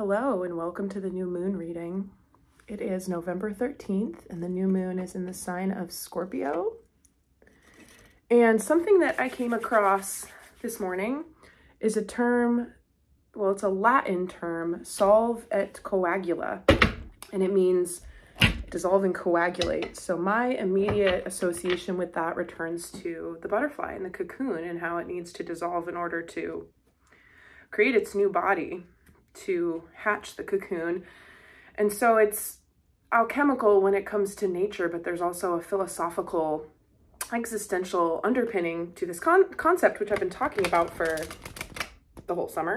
Hello and welcome to the new moon reading. It is November 13th and the new moon is in the sign of Scorpio. And something that I came across this morning is a term, well, it's a Latin term, solve et coagula, and it means dissolve and coagulate. So my immediate association with that returns to the butterfly and the cocoon and how it needs to dissolve in order to create its new body, to hatch the cocoon. And so it's alchemical when it comes to nature, but there's also a philosophical, existential underpinning to this concept, which I've been talking about for the whole summer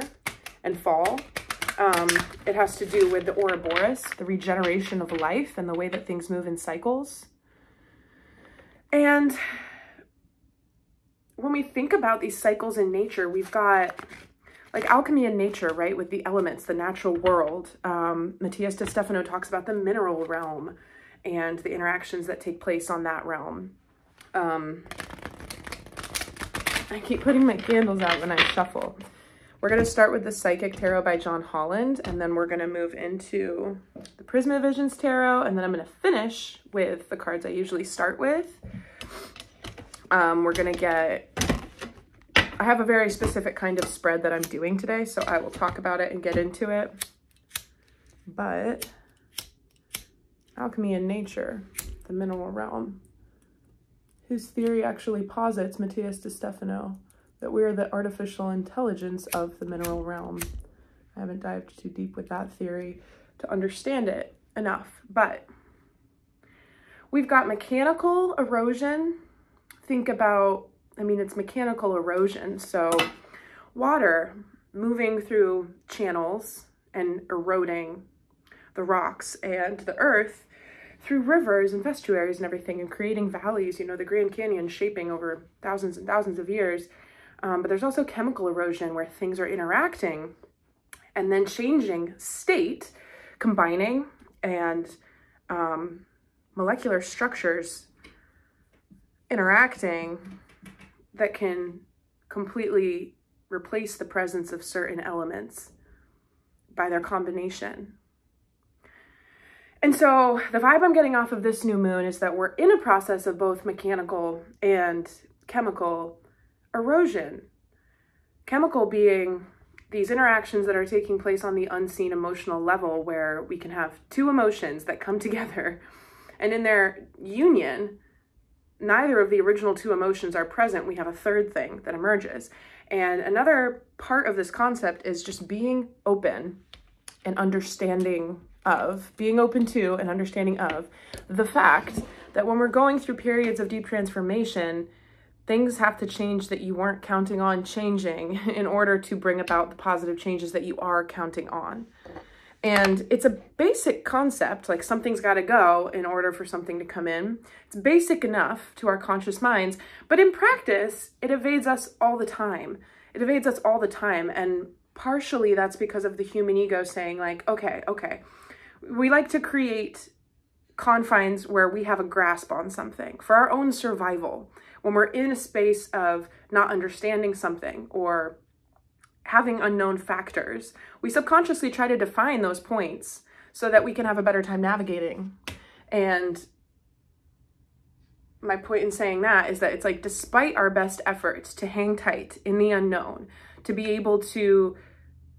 and fall. It has to do with the Ouroboros, the regeneration of life and the way that things move in cycles. And when we think about these cycles in nature, we've got like alchemy in nature, right? With the elements, the natural world. Matías de Stefano talks about the mineral realm and the interactions that take place on that realm. I keep putting my candles out when I shuffle. We're going to start with the Psychic Tarot by John Holland, and then we're going to move into the Prisma Visions Tarot, and then I'm going to finish with the cards I usually start with. We're going to get... I have a very specific kind of spread that I'm doing today, so I will talk about it and get into it. But alchemy in nature, the mineral realm, whose theory actually posits, Matías de Stefano, that we are the artificial intelligence of the mineral realm. I haven't dived too deep with that theory to understand it enough, but we've got mechanical erosion. Think about, it's mechanical erosion. So water moving through channels and eroding the rocks and the earth through rivers and estuaries and everything, and creating valleys, the Grand Canyon shaping over thousands and thousands of years. But there's also chemical erosion where things are interacting and then changing state, combining, and molecular structures interacting that can completely replace the presence of certain elements by their combination. And so the vibe I'm getting off of this new moon is that we're in a process of both mechanical and chemical erosion. Chemical being these interactions that are taking place on the unseen emotional level, where we can have two emotions that come together, and in their union, neither of the original two emotions are present. We have a third thing that emerges. And another part of this concept is just being open and understanding of, being open to and understanding of the fact that when we're going through periods of deep transformation, things have to change that you weren't counting on changing in order to bring about the positive changes that you are counting on. And it's a basic concept, like something's got to go in order for something to come in. It's basic enough to our conscious minds, but in practice, it evades us all the time. It evades us all the time. And partially that's because of the human ego saying like, okay. We like to create confines where we have a grasp on something for our own survival. When we're in a space of not understanding something or having unknown factors, we subconsciously try to define those points so that we can have a better time navigating. And my point in saying that is that it's like, despite our best efforts to hang tight in the unknown, to be able to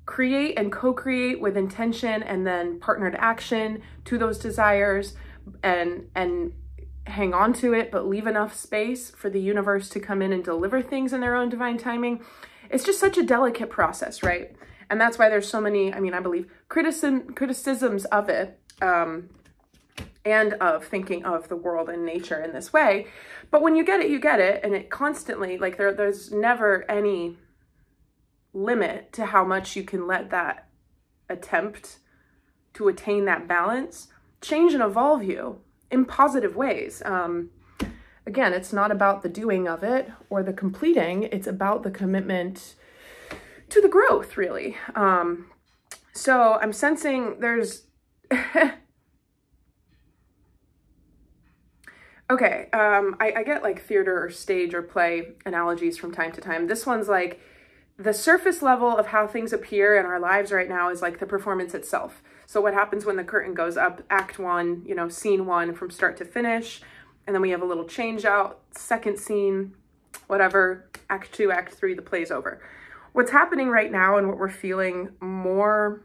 create and co-create with intention and then partnered action to those desires and hang on to it, but leave enough space for the universe to come in and deliver things in their own divine timing. It's just such a delicate process, right? And that's why there's so many, I believe, criticisms of it, and of thinking of the world and nature in this way. But when you get it, you get it. And it constantly, like there's never any limit to how much you can let that attempt to attain that balance change and evolve you in positive ways. Again, it's not about the doing of it or the completing, it's about the commitment to the growth, really. So I'm sensing there's, okay, I get like theater or stage or play analogies from time to time. This one's like, the surface level of how things appear in our lives right now is like the performance itself. So what happens when the curtain goes up, act one, you know, scene one from start to finish, and then we have a little change out, second scene, whatever, act two, act three, the play's over. What's happening right now and what we're feeling more,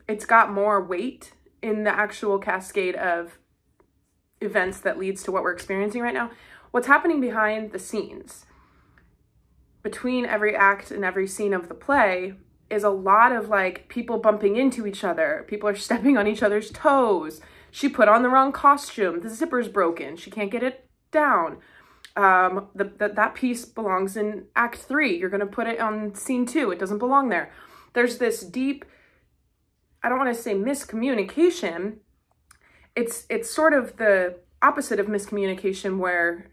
it's got more weight in the actual cascade of events that leads to what we're experiencing right now. What's happening behind the scenes, between every act and every scene of the play, is a lot of like people bumping into each other. People are stepping on each other's toes. She put on the wrong costume. The zipper's broken. She can't get it down. That piece belongs in act three. You're going to put it on scene two. It doesn't belong there. There's this deep, I don't want to say miscommunication. It's sort of the opposite of miscommunication, where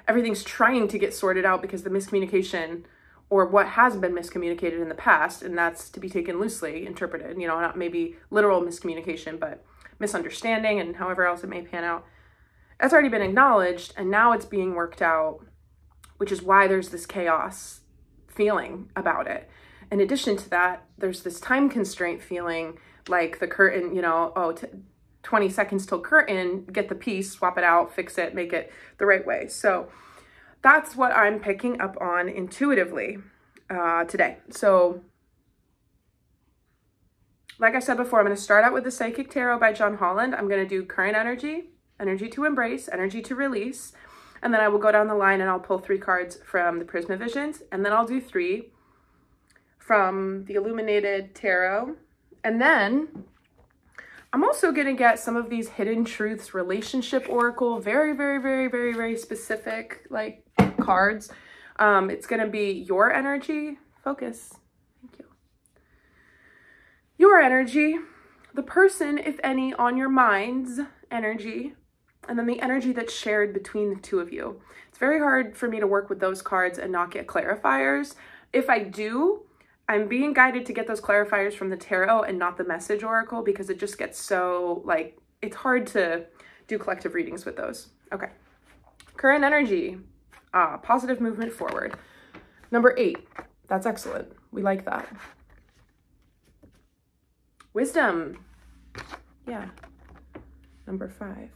everything's trying to get sorted out because the miscommunication, or what has been miscommunicated in the past, and that's to be taken loosely interpreted, you know, not maybe literal miscommunication, but misunderstanding and however else it may pan out. That's already been acknowledged, and now it's being worked out, which is why there's this chaos feeling about it. In addition to that, there's this time constraint feeling, like the curtain, you know, 20 seconds till curtain, get the piece, swap it out, fix it, make it the right way. So that's what I'm picking up on intuitively today. So like I said before, I'm going to start out with the Psychic Tarot by John Holland. I'm going to do current energy, energy to embrace, energy to release, and then I will go down the line and I'll pull 3 cards from the Prisma Visions, and then I'll do 3 from the Illuminated Tarot, and then I'm also going to get some of these Hidden Truths Relationship Oracle, very, very, very, very, very specific, like, cards. It's going to be your energy. Focus. Thank you. Your energy, the person, if any, on your mind's energy, and then the energy that's shared between the two of you. It's very hard for me to work with those cards and not get clarifiers. If I do, I'm being guided to get those clarifiers from the tarot and not the message oracle, because it just gets so, like, it's hard to do collective readings with those. Okay. Current energy, positive movement forward. Number 8, that's excellent. We like that. Wisdom, yeah. Number 5.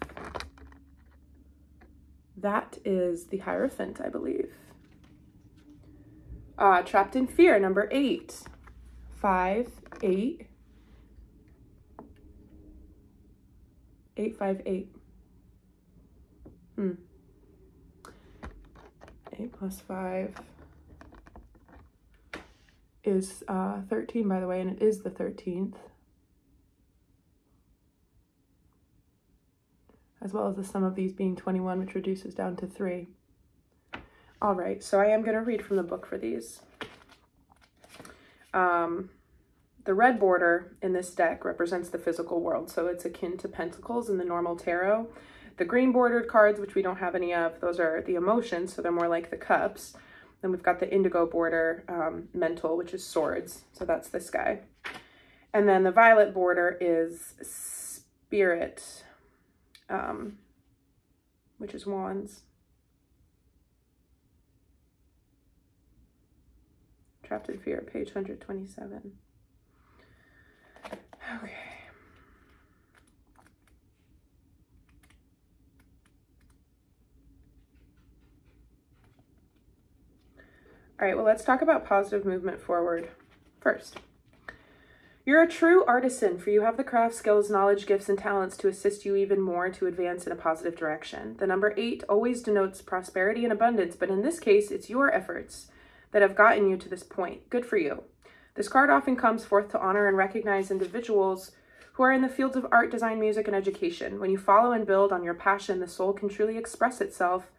That is the Hierophant, I believe. Trapped in Fear, number 8. 5, 8. 8, 5, 8. 8 plus 5 is 13, by the way, and it is the 13th. As well as the sum of these being 21, which reduces down to 3. All right, so I am going to read from the book for these. The red border in this deck represents the physical world, so it's akin to Pentacles in the normal tarot. The green bordered cards, which we don't have any of, those are the emotions, so they're more like the cups. Then we've got the indigo border, mental, which is swords, so that's this guy. And then the violet border is spirit, which is wands. Trapped in Fear, page 127. Okay. All right, well, let's talk about positive movement forward first. You're a true artisan, for you have the craft, skills, knowledge, gifts, and talents to assist you even more to advance in a positive direction. The number 8 always denotes prosperity and abundance, but in this case, it's your efforts that have gotten you to this point. Good for you. This card often comes forth to honor and recognize individuals who are in the fields of art, design, music, and education. When you follow and build on your passion, the soul can truly express itself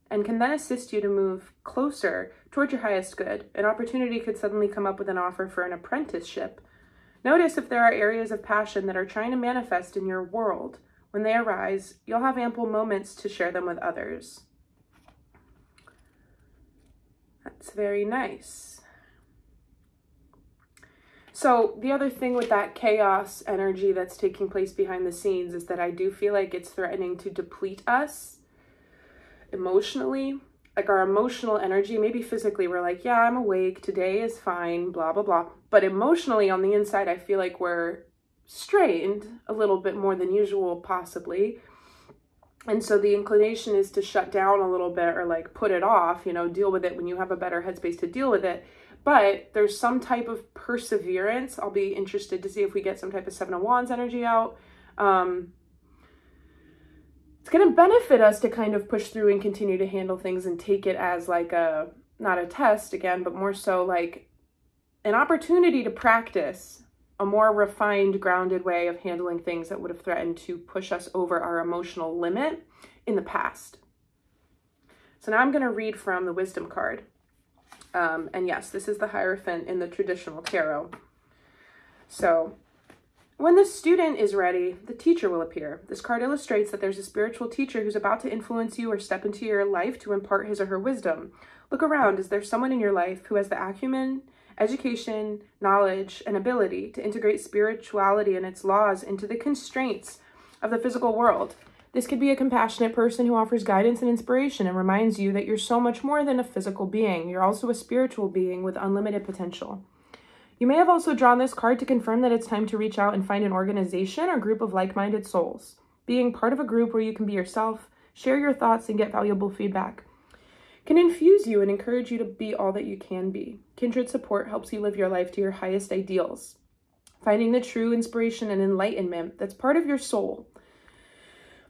and can then assist you to move closer toward your highest good. An opportunity could suddenly come up with an offer for an apprenticeship. Notice if there are areas of passion that are trying to manifest in your world. When they arise, you'll have ample moments to share them with others. That's very nice. So the other thing with that chaos energy that's taking place behind the scenes is that I do feel like it's threatening to deplete us emotionally. like our emotional energy, maybe physically we're like, yeah, I'm awake, today is fine, blah, blah, blah. But emotionally on the inside, I feel like we're strained a little bit more than usual, possibly. And so the inclination is to shut down a little bit or like put it off, you know, deal with it when you have a better headspace to deal with it. But there's some type of perseverance. I'll be interested to see if we get some type of Seven of Wands energy out. It's going to benefit us to kind of push through and continue to handle things and take it as like a, not a test again, but more so like an opportunity to practice a more refined, grounded way of handling things that would have threatened to push us over our emotional limit in the past. So now I'm going to read from the Wisdom card. And yes, this is the Hierophant in the traditional tarot. So when the student is ready, the teacher will appear. This card illustrates that there's a spiritual teacher who's about to influence you or step into your life to impart his or her wisdom. Look around. Is there someone in your life who has the acumen, education, knowledge, and ability to integrate spirituality and its laws into the constraints of the physical world? This could be a compassionate person who offers guidance and inspiration and reminds you that you're so much more than a physical being. You're also a spiritual being with unlimited potential. You may have also drawn this card to confirm that it's time to reach out and find an organization or group of like-minded souls. Being part of a group where you can be yourself, share your thoughts, and get valuable feedback can infuse you and encourage you to be all that you can be. Kindred support helps you live your life to your highest ideals, finding the true inspiration and enlightenment that's part of your soul.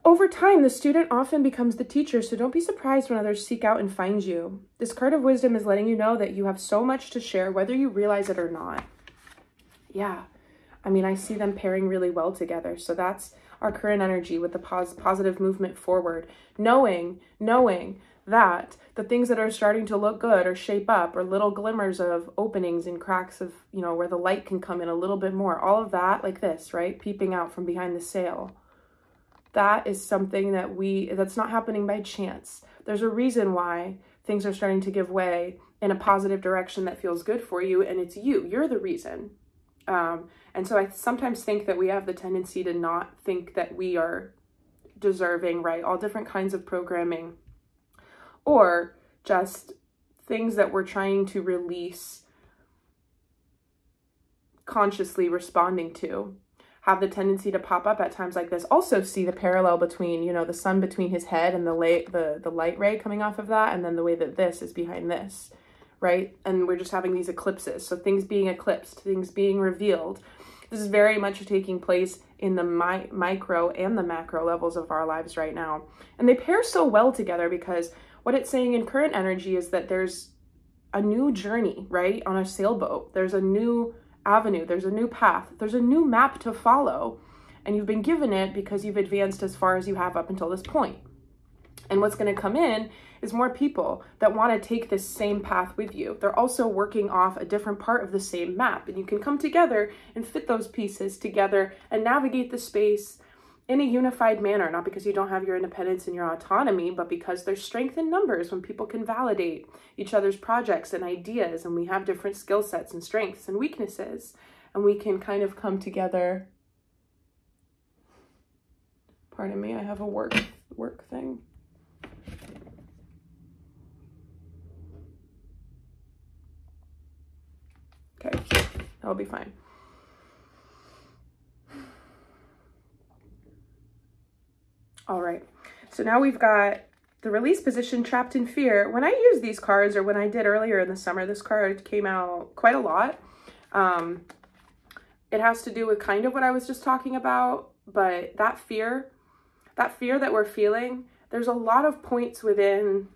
Over time, the student often becomes the teacher, so don't be surprised when others seek out and find you. This card of wisdom is letting you know that you have so much to share, whether you realize it or not. Yeah, I mean, I see them pairing really well together. So that's our current energy with the positive movement forward. Knowing that the things that are starting to look good or shape up or little glimmers of openings and cracks of, you know, where the light can come in a little bit more. All of that like this, right? Peeping out from behind the sail. That is something that that's not happening by chance. There's a reason why things are starting to give way in a positive direction that feels good for you, and it's you. You're the reason. And so I sometimes think that we have the tendency to not think that we are deserving, right? All different kinds of programming or just things that we're trying to release, consciously responding to, have the tendency to pop up at times like this. Also see the parallel between, you know, the sun between his head and the light ray coming off of that, and then the way that this is behind this, right? And we're just having these eclipses. So things being eclipsed, things being revealed. This is very much taking place in the micro and the macro levels of our lives right now. And they pair so well together because what it's saying in current energy is that there's a new journey, right? On a sailboat. There's a new avenue, there's a new path, there's a new map to follow, and you've been given it because you've advanced as far as you have up until this point. And what's going to come in is more people that want to take this same path with you. They're also working off a different part of the same map, and you can come together and fit those pieces together and navigate the space in a unified manner, not because you don't have your independence and your autonomy, but because there's strength in numbers when people can validate each other's projects and ideas, and we have different skill sets and strengths and weaknesses, and we can kind of come together. Pardon me, I have a work thing. Okay, that'll be fine. All right, so now we've got the release position, trapped in fear. When I use these cards, or when I did earlier in the summer, this card came out quite a lot. It has to do with kind of what I was just talking about, but that fear that we're feeling, there's a lot of points within.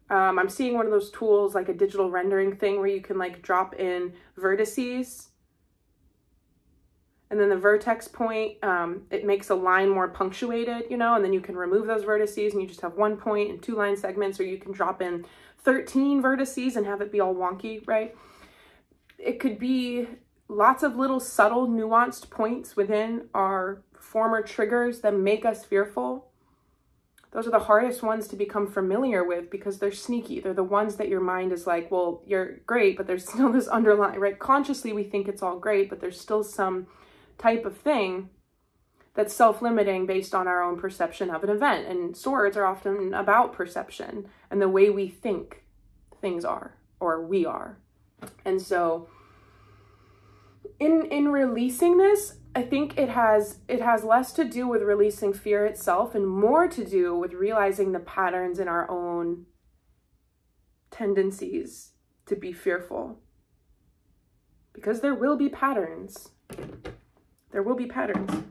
I'm seeing one of those tools, like a digital rendering thing where you can like drop in vertices. And then the vertex point, it makes a line more punctuated, you know, and then you can remove those vertices and you just have 1 point and 2 line segments, or you can drop in 13 vertices and have it be all wonky, right? It could be lots of little subtle nuanced points within our former triggers that make us fearful. Those are the hardest ones to become familiar with because they're sneaky. They're the ones that your mind is like, well, you're great, but there's still this underlying, right? Consciously, we think it's all great, but there's still some type of thing that's self-limiting based on our own perception of an event. And swords are often about perception and the way we think things are, or we are. And so in releasing this, I think it has less to do with releasing fear itself and more to do with realizing the patterns in our own tendencies to be fearful. Because there will be patterns. There will be patterns.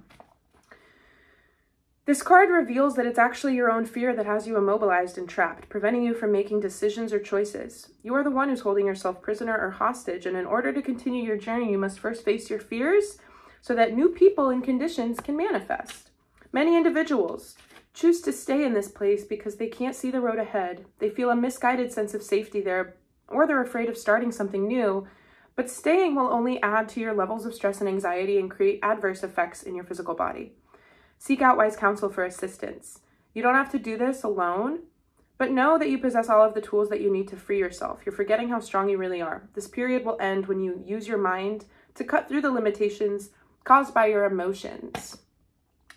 This card reveals that it's actually your own fear that has you immobilized and trapped, preventing you from making decisions or choices. You are the one who's holding yourself prisoner or hostage, and in order to continue your journey, you must first face your fears so that new people and conditions can manifest. Many individuals choose to stay in this place because they can't see the road ahead. They feel a misguided sense of safety there, or they're afraid of starting something new, but staying will only add to your levels of stress and anxiety and create adverse effects in your physical body. Seek out wise counsel for assistance. You don't have to do this alone, but know that you possess all of the tools that you need to free yourself. You're forgetting how strong you really are. This period will end when you use your mind to cut through the limitations caused by your emotions.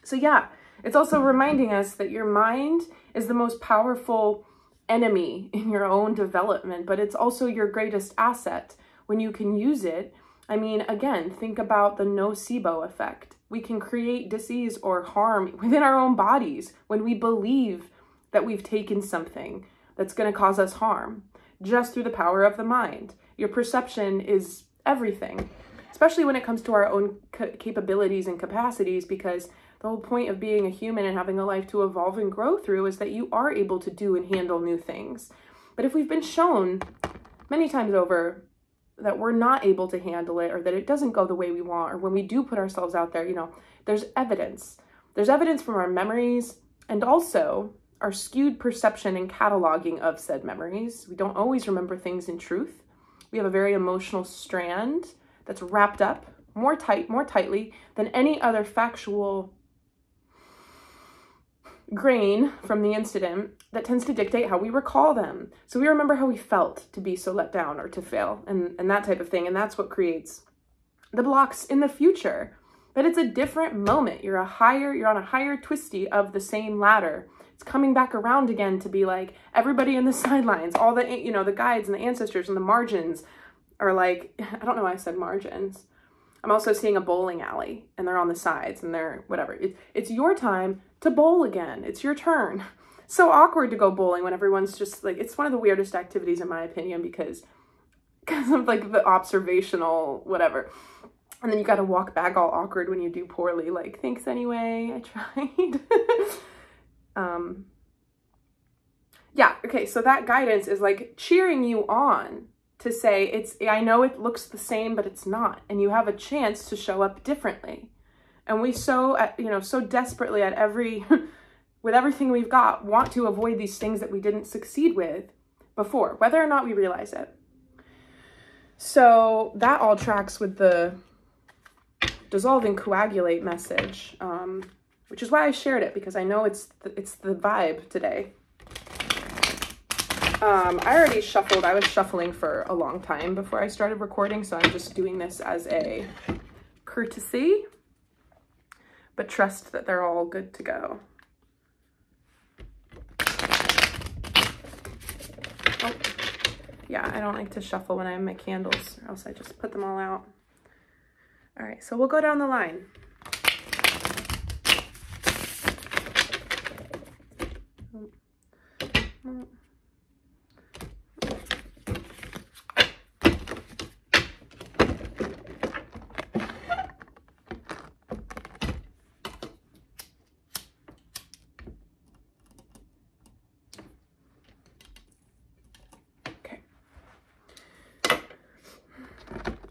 So yeah, it's also reminding us that your mind is the most powerful enemy in your own development, but it's also your greatest asset when you can use it. I mean, again, think about the nocebo effect. We can create disease or harm within our own bodies when we believe that we've taken something that's going to cause us harm just through the power of the mind. Your perception is everything, especially when it comes to our own capabilities and capacities, because the whole point of being a human and having a life to evolve and grow through is that you are able to do and handle new things. But if we've been shown many times over that we're not able to handle it, or that it doesn't go the way we want, or when we do put ourselves out there, you know, there's evidence. There's evidence from our memories and also our skewed perception and cataloging of said memories. We don't always remember things in truth. We have a very emotional strand that's wrapped up more tightly than any other factual grain from the incident that tends to dictate how we recall them. So we remember how we felt to be so let down or to fail and that type of thing. And that's what creates the blocks in the future. But it's a different moment. You're on a higher twisty of the same ladder. It's coming back around again to be like everybody in the sidelines, all the, you know, the guides and the ancestors and the margins are like, I don't know why I said margins. I'm also seeing a bowling alley and they're on the sides and they're whatever. It's your time to bowl again. It's your turn. So awkward to go bowling when everyone's just like, it's one of the weirdest activities in my opinion because of like the observational whatever. And then you got to walk back all awkward when you do poorly. Like, thanks anyway, I tried. Yeah, okay, so that guidance is like cheering you on to say, I know it looks the same, but it's not. And you have a chance to show up differently. And we so desperately at with everything we've got, want to avoid these things that we didn't succeed with before, whether or not we realize it. So that all tracks with the dissolve and coagulate message, which is why I shared it, because I know it's the vibe today. I already shuffled. I was shuffling for a long time before I started recording, so I'm just doing this as a courtesy, but trust that they're all good to go. Oh, yeah, I don't like to shuffle when I have my candles, or else I just put them all out. All right, so we'll go down the line.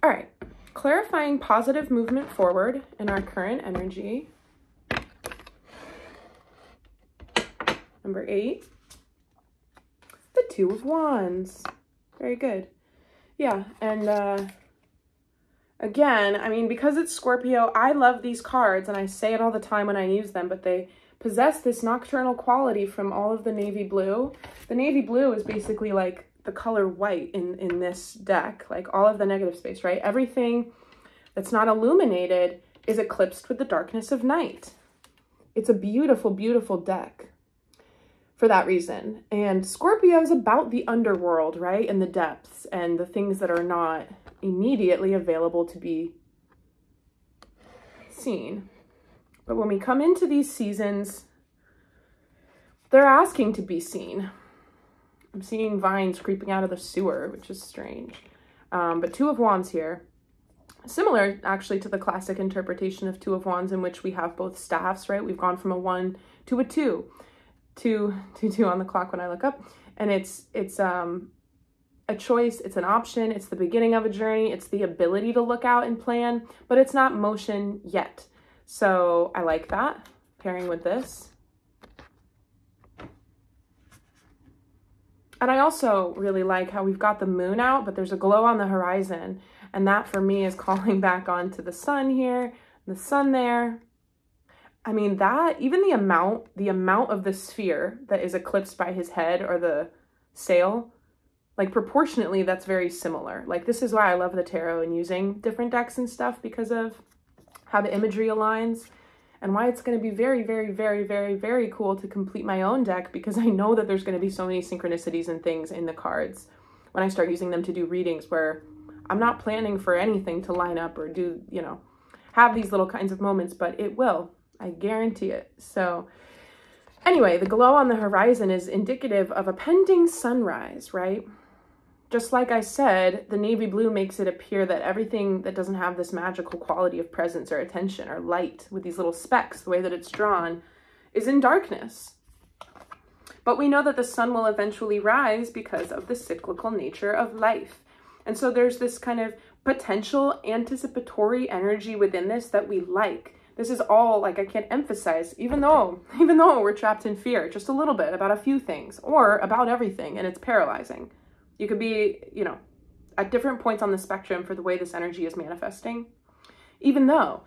All right, clarifying positive movement forward in our current energy. Number 8, the 2 of Wands. Very good. Yeah, and again, I mean, because it's Scorpio, I love these cards, and I say it all the time when I use them, but they possess this nocturnal quality from all of the navy blue. The navy blue is basically like the color white in this deck, like all of the negative space, right? Everything that's not illuminated is eclipsed with the darkness of night. It's a beautiful, beautiful deck for that reason. And Scorpio is about the underworld, right? And the depths and the things that are not immediately available to be seen. But when we come into these seasons, they're asking to be seen. I'm seeing vines creeping out of the sewer, which is strange. But Two of Wands here. Similar, actually, to the classic interpretation of Two of Wands, in which we have both staffs, right? We've gone from a 1 to a 2. 2 on the clock when I look up. And it's a choice, it's an option, it's the beginning of a journey, it's the ability to look out and plan, but it's not motion yet. So I like that, pairing with this. And I also really like how we've got the moon out, but there's a glow on the horizon. And that for me is calling back onto the sun here, the sun there. I mean, that, even the amount of the sphere that is eclipsed by his head or the sail, like proportionately, that's very similar. Like, this is why I love the tarot and using different decks and stuff, because of how the imagery aligns, and why it's going to be very, very, very, very, very cool to complete my own deck, because I know that there's going to be so many synchronicities and things in the cards when I start using them to do readings where I'm not planning for anything to line up or do, you know, have these little kinds of moments, but it will. I guarantee it. So anyway, the glow on the horizon is indicative of a pending sunrise, right? Just like I said, the navy blue makes it appear that everything that doesn't have this magical quality of presence or attention or light with these little specks, the way that it's drawn, is in darkness. But we know that the sun will eventually rise because of the cyclical nature of life. And so there's this kind of potential anticipatory energy within this that we like. This is all, like, I can't emphasize, even though we're trapped in fear, just a little bit about a few things or about everything, and it's paralyzing. You could be, you know, at different points on the spectrum for the way this energy is manifesting. Even though,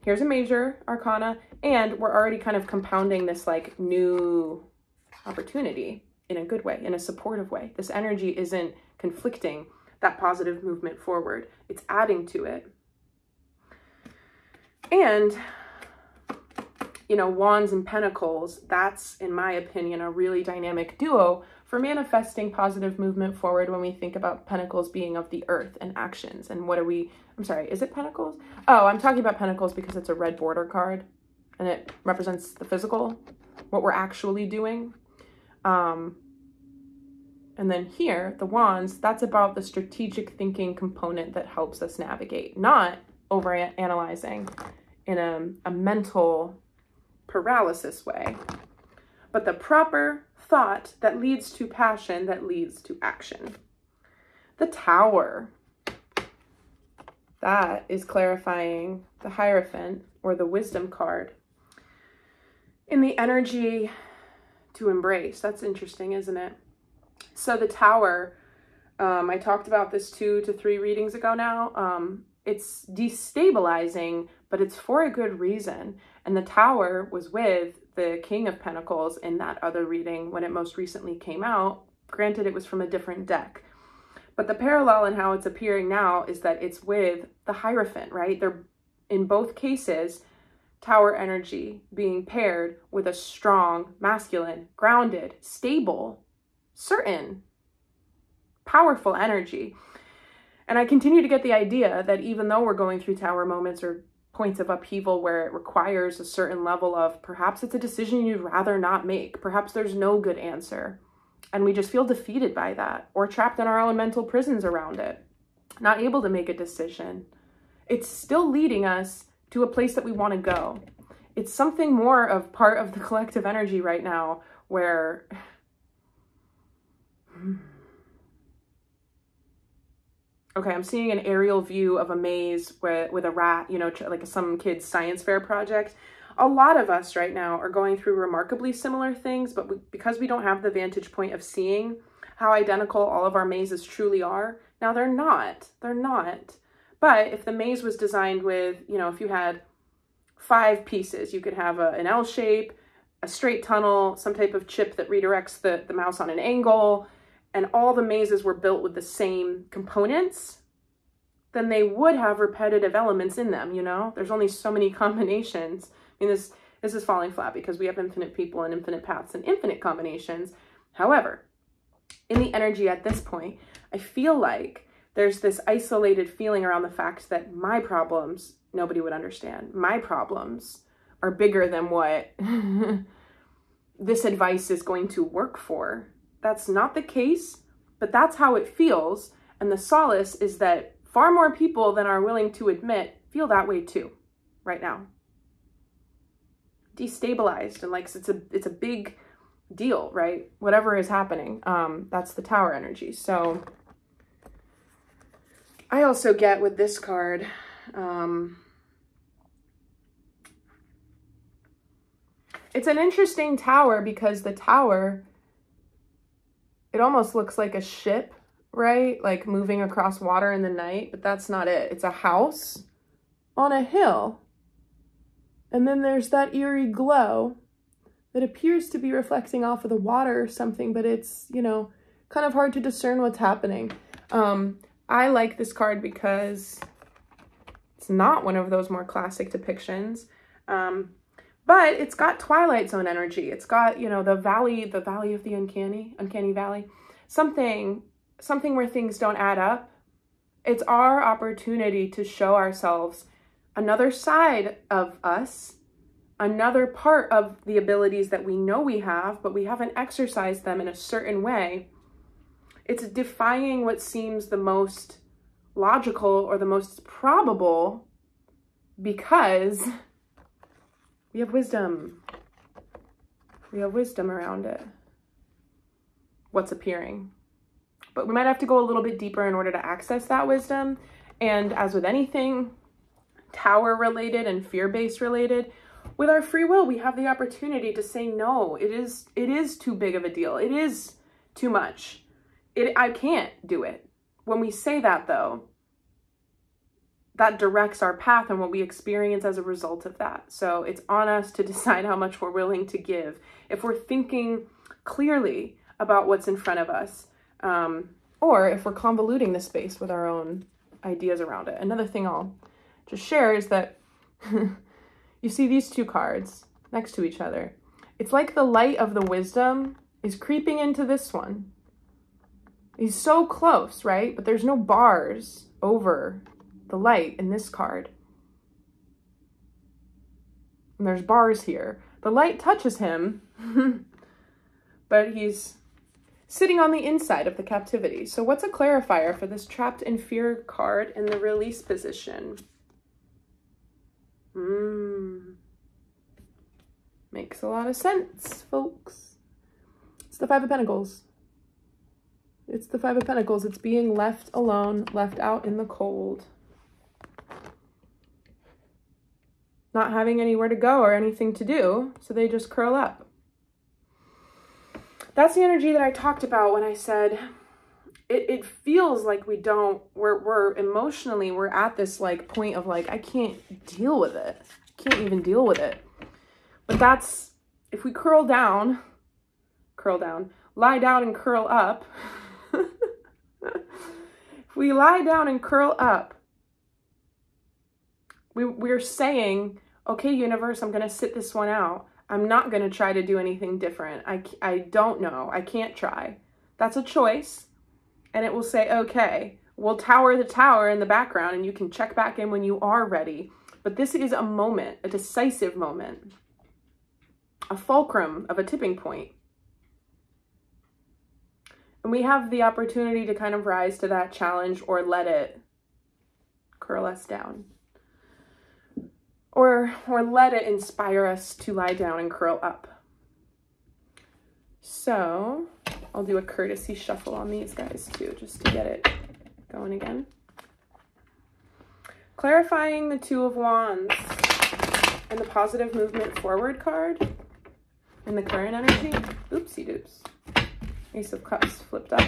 here's a major arcana, and we're already kind of compounding this, like, new opportunity in a good way, in a supportive way. This energy isn't conflicting that positive movement forward. It's adding to it. And, you know, Wands and Pentacles, that's, in my opinion, a really dynamic duo for manifesting positive movement forward when we think about Pentacles being of the earth and actions. And what are we, I'm sorry, is it Pentacles? Oh, I'm talking about Pentacles because it's a red border card and it represents the physical, what we're actually doing. And then here, the Wands, that's about the strategic thinking component that helps us navigate, not over-analyzing in a mental paralysis way, but the proper thought that leads to passion, that leads to action. The Tower, that is clarifying the Hierophant or the Wisdom card in the energy to embrace. That's interesting, isn't it? So the Tower, I talked about this 2 to 3 readings ago now. It's destabilizing, but it's for a good reason. And the Tower was with the King of Pentacles in that other reading when it most recently came out. Granted, it was from a different deck. But the parallel in how it's appearing now is that it's with the Hierophant, right? They're, in both cases, Tower energy being paired with a strong, masculine, grounded, stable, certain, powerful energy. And I continue to get the idea that even though we're going through Tower moments or points of upheaval where it requires a certain level of, perhaps it's a decision you'd rather not make, perhaps there's no good answer, and we just feel defeated by that, or trapped in our own mental prisons around it, not able to make a decision, it's still leading us to a place that we want to go. It's something more of part of the collective energy right now where okay, I'm seeing an aerial view of a maze with a rat, you know, like some kid's science fair project. A lot of us right now are going through remarkably similar things, but because we don't have the vantage point of seeing how identical all of our mazes truly are, now they're not. But if the maze was designed with, you know, if you had 5 pieces, you could have an L shape, a straight tunnel, some type of chip that redirects the mouse on an angle, and all the mazes were built with the same components, then they would have repetitive elements in them, you know? There's only so many combinations. I mean, This is falling flat because we have infinite people and infinite paths and infinite combinations. However, in the energy at this point, I feel like there's this isolated feeling around the fact that my problems, nobody would understand. My problems are bigger than what this advice is going to work for. That's not the case, but that's how it feels. And the solace is that far more people than are willing to admit feel that way too, right now. Destabilized, and like it's a big deal, right? Whatever is happening, that's the Tower energy. So I also get with this card, it's an interesting Tower because the Tower, it almost looks like a ship, right? Like moving across water in the night, but that's not it. It's a house on a hill. And then there's that eerie glow that appears to be reflecting off of the water or something, but it's, you know, kind of hard to discern what's happening. I like this card because it's not one of those more classic depictions, but it's got Twilight Zone energy. It's got, you know, the valley of the uncanny valley, something where things don't add up. It's our opportunity to show ourselves another side of us, another part of the abilities that we know we have, but we haven't exercised them in a certain way. It's defying what seems the most logical or the most probable because we have wisdom. We have wisdom around it. What's appearing. But we might have to go a little bit deeper in order to access that wisdom. And as with anything Tower related and fear-based related, with our free will, we have the opportunity to say, no, it is too big of a deal. It is too much. I can't do it. When we say that though, that directs our path and what we experience as a result of that. So it's on us to decide how much we're willing to give. If we're thinking clearly about what's in front of us, or if we're convoluting the space with our own ideas around it. Another thing I'll just share is that you see these two cards next to each other. It's like the light of the wisdom is creeping into this one. He's so close, right? But there's no bars over the light in this card. And there's bars here. The light touches him, but he's sitting on the inside of the captivity. So what's a clarifier for this trapped in fear card in the release position? Makes a lot of sense, folks. It's the Five of Pentacles. It's the Five of Pentacles. It's being left alone, left out in the cold. Not having anywhere to go or anything to do, so they just curl up. That's the energy that I talked about when I said it feels like we're emotionally, we're at this like point of like, I can't deal with it. I can't even deal with it. But that's, if we curl down, lie down and curl up. If we lie down and curl up, we're saying, okay, universe, I'm going to sit this one out. I'm not going to try to do anything different. I don't know. I can't try. That's a choice. And it will say, okay, we'll tower the tower in the background and you can check back in when you are ready. But this is a moment, a decisive moment, a fulcrum of a tipping point. And we have the opportunity to kind of rise to that challenge or let it curl us down. Or let it inspire us to lie down and curl up. So I'll do a courtesy shuffle on these guys too, just to get it going again. Clarifying the Two of Wands and the positive movement forward card in the current energy. Oopsie doops. Ace of Cups flipped up.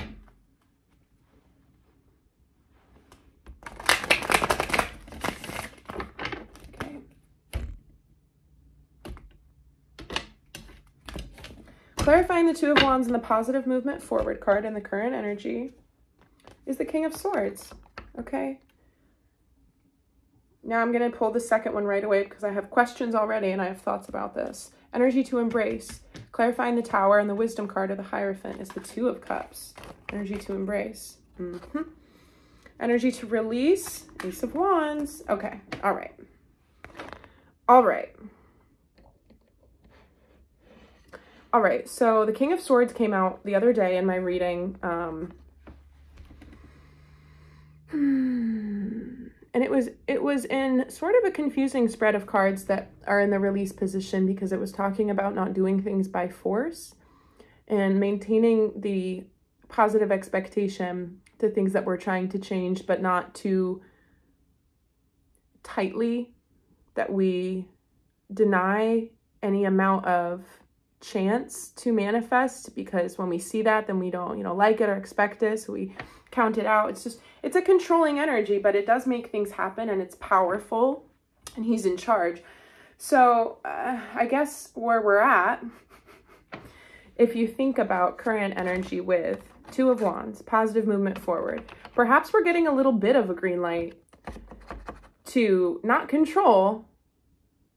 Clarifying the Two of Wands and the positive movement forward card in the current energy is the King of Swords, okay? Now I'm going to pull the second one right away because I have questions already and I have thoughts about this. Energy to embrace. Clarifying the Tower and the Wisdom card of the Hierophant is the Two of Cups. Energy to embrace. Energy to release. Ace of Wands. Okay. All right. All right. All right. So the King of Swords came out the other day in my reading. And it was in sort of a confusing spread of cards that are in the release position because it was talking about not doing things by force and maintaining the positive expectation to things that we're trying to change, but not too tightly that we deny any amount of chance to manifest, because when we see that, then we don't, like it or expect it, so we count it out. It's a controlling energy, but it does make things happen and it's powerful and he's in charge. So I guess where we're at, if you think about current energy with Two of Wands, positive movement forward, perhaps we're getting a little bit of a green light to not control,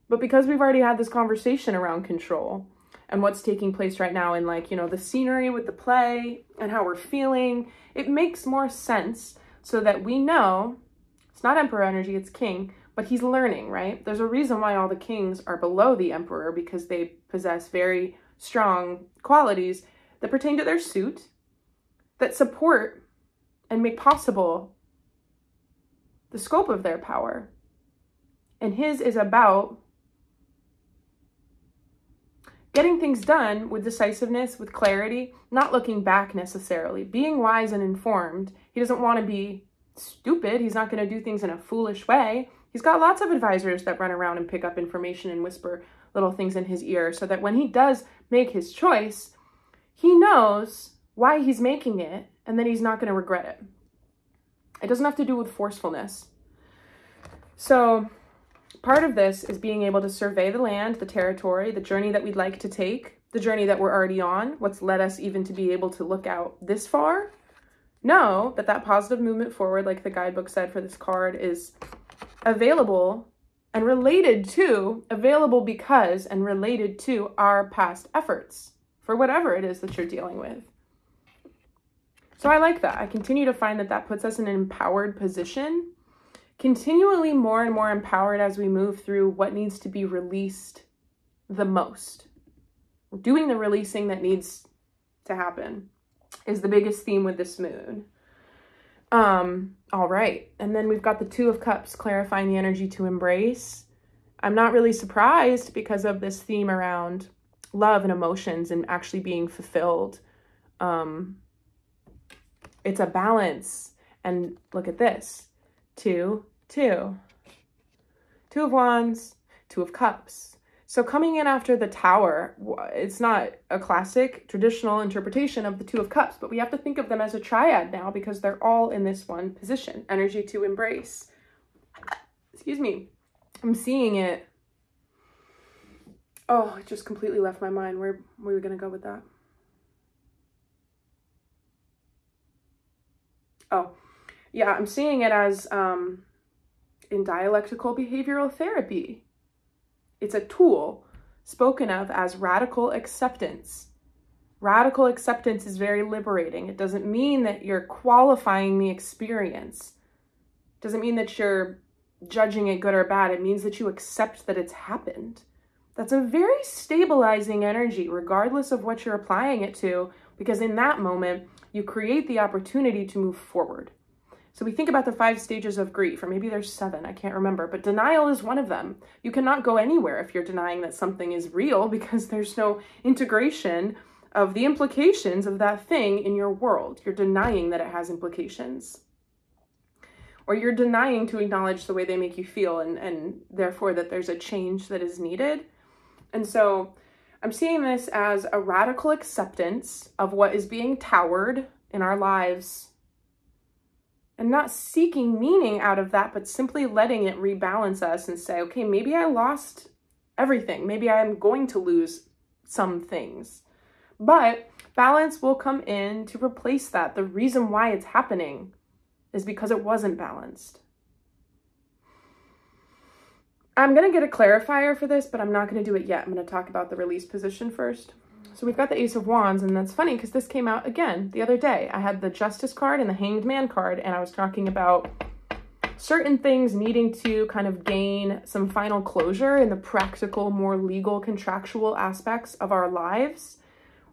but because we've already had this conversation around control and what's taking place right now in the scenery with the play and how we're feeling, it makes more sense so that we know it's not Emperor energy, it's King, but he's learning, right? There's a reason why all the kings are below the Emperor, because they possess very strong qualities that pertain to their suit, that support and make possible the scope of their power. And his is about getting things done with decisiveness, with clarity, not looking back necessarily, being wise and informed. He doesn't want to be stupid. He's not going to do things in a foolish way. He's got lots of advisors that run around and pick up information and whisper little things in his ear so that when he does make his choice, he knows why he's making it and then he's not going to regret it. It doesn't have to do with forcefulness. So part of this is being able to survey the land, the territory, the journey that we'd like to take, the journey that we're already on, what's led us even to be able to look out this far. Know that positive movement forward, like the guidebook said for this card, is available and related to, available because and related to our past efforts for whatever it is that you're dealing with. So I like that. I continue to find that puts us in an empowered position, continually more and more empowered as we move through what needs to be released the most. Doing the releasing that needs to happen is the biggest theme with this moon. All right. And then we've got the Two of Cups, clarifying the energy to embrace. I'm not really surprised because of this theme around love and emotions and actually being fulfilled. It's a balance. And look at this. Two of Wands, Two of Cups. So coming in after the Tower, it's not a classic traditional interpretation of the Two of Cups, but we have to think of them as a triad now because they're all in this one position. Energy to embrace. Excuse me. I'm seeing it. Oh, it just completely left my mind. Where were we going to go with that? Oh, yeah, I'm seeing it as in dialectical behavioral therapy. It's a tool spoken of as radical acceptance. Radical acceptance is very liberating. It doesn't mean that you're qualifying the experience. It doesn't mean that you're judging it good or bad. It means that you accept that it's happened. That's a very stabilizing energy, regardless of what you're applying it to, because in that moment, you create the opportunity to move forward. So we think about the 5 stages of grief, or maybe there's 7, I can't remember, but denial is one of them. You cannot go anywhere if you're denying that something is real because there's no integration of the implications of that thing in your world. You're denying that it has implications. Or you're denying to acknowledge the way they make you feel and therefore that there's a change that is needed. And so I'm seeing this as a radical acceptance of what is being towered in our lives and not seeking meaning out of that, but simply letting it rebalance us and say, okay, maybe I lost everything. Maybe I'm going to lose some things, but balance will come in to replace that. The reason why it's happening is because it wasn't balanced. I'm going to get a clarifier for this, but I'm not going to do it yet. I'm going to talk about the release position first. So we've got the Ace of Wands, and that's funny because this came out again the other day. I had the Justice card and the Hanged Man card, and I was talking about certain things needing to kind of gain some final closure in the practical, more legal, contractual aspects of our lives.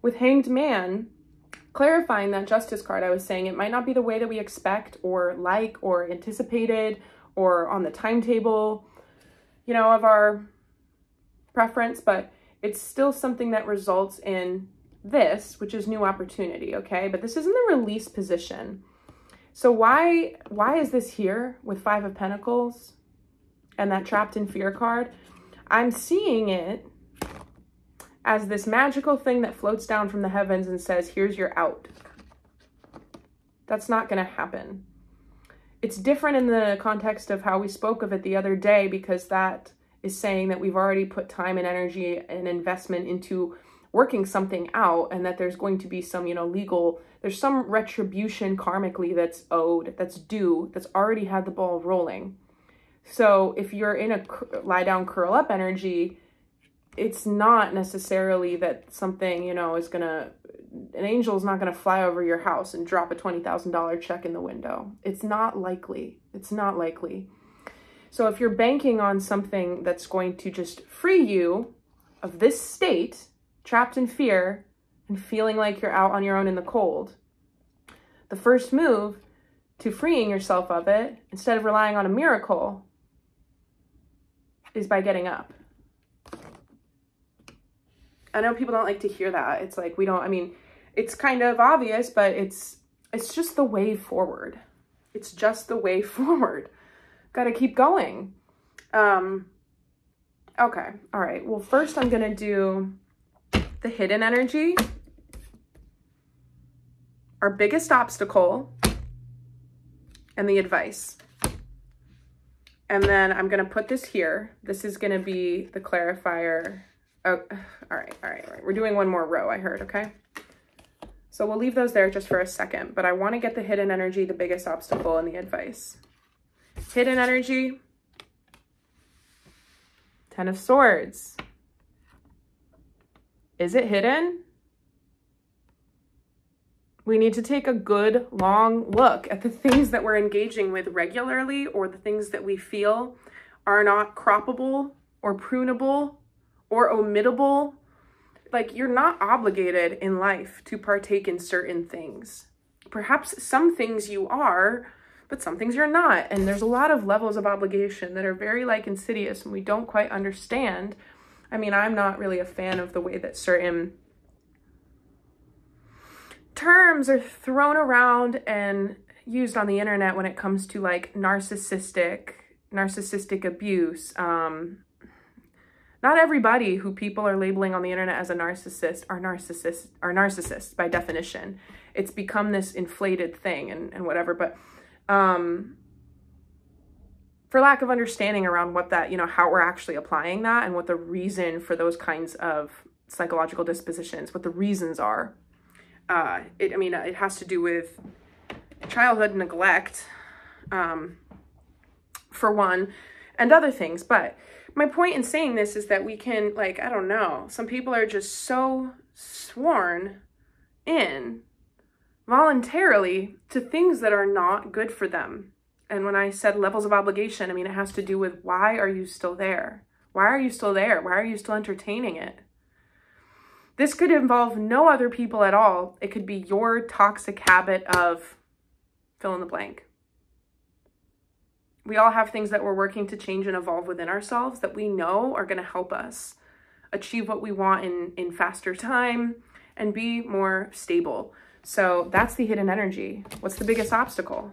With Hanged Man, clarifying that Justice card, I was saying it might not be the way that we expect or like or anticipated or on the timetable, you know, of our preference, but it's still something that results in this, which is new opportunity, okay? But this is in the release position. So why is this here with Five of Pentacles and that Trapped in Fear card? I'm seeing it as this magical thing that floats down from the heavens and says, here's your out. That's not going to happen. It's different in the context of how we spoke of it the other day, because that is saying that we've already put time and energy and investment into working something out, and that there's going to be some, you know, legal, there's some retribution karmically that's owed, that's due, that's already had the ball rolling. So if you're in a lie down, curl up energy, it's not necessarily that something, you know, is gonna, an angel is not gonna fly over your house and drop a $20,000 check in the window. It's not likely. It's not likely. So if you're banking on something that's going to just free you of this state, trapped in fear and feeling like you're out on your own in the cold, the first move to freeing yourself of it, instead of relying on a miracle, is by getting up. I know people don't like to hear that. It's like, we don't, I mean, it's kind of obvious, but it's just the way forward. It's just the way forward. Got to keep going. Okay. All right. Well, first I'm going to do the hidden energy, our biggest obstacle, and the advice. And then I'm going to put this here. This is going to be the clarifier. Oh, all right. We're doing one more row, I heard, okay? So we'll leave those there just for a second, but I want to get the hidden energy, the biggest obstacle, and the advice. Hidden energy, Ten of Swords. Is it hidden? We need to take a good long look at the things that we're engaging with regularly, or the things that we feel are not croppable or prunable or omittable. Like, you're not obligated in life to partake in certain things. Perhaps some things you are, but some things you're not. And there's a lot of levels of obligation that are very like insidious and we don't quite understand. I mean, I'm not really a fan of the way that certain terms are thrown around and used on the internet when it comes to like narcissistic abuse. Not everybody who people are labeling on the internet as a narcissist are narcissists by definition. It's become this inflated thing and whatever, but for lack of understanding around what that, you know, how we're actually applying that and what the reason for those kinds of psychological dispositions, what the reasons are. It has to do with childhood neglect, for one, and other things. But my point in saying this is that we can, like, I don't know, some people are just so sworn in voluntarily to things that are not good for them. And when I said levels of obligation, I mean, it has to do with, why are you still there? Why are you still there? Why are you still entertaining it? This could involve no other people at all. It could be your toxic habit of fill in the blank. We all have things that we're working to change and evolve within ourselves that we know are going to help us achieve what we want in faster time and be more stable. So that's the hidden energy. What's the biggest obstacle?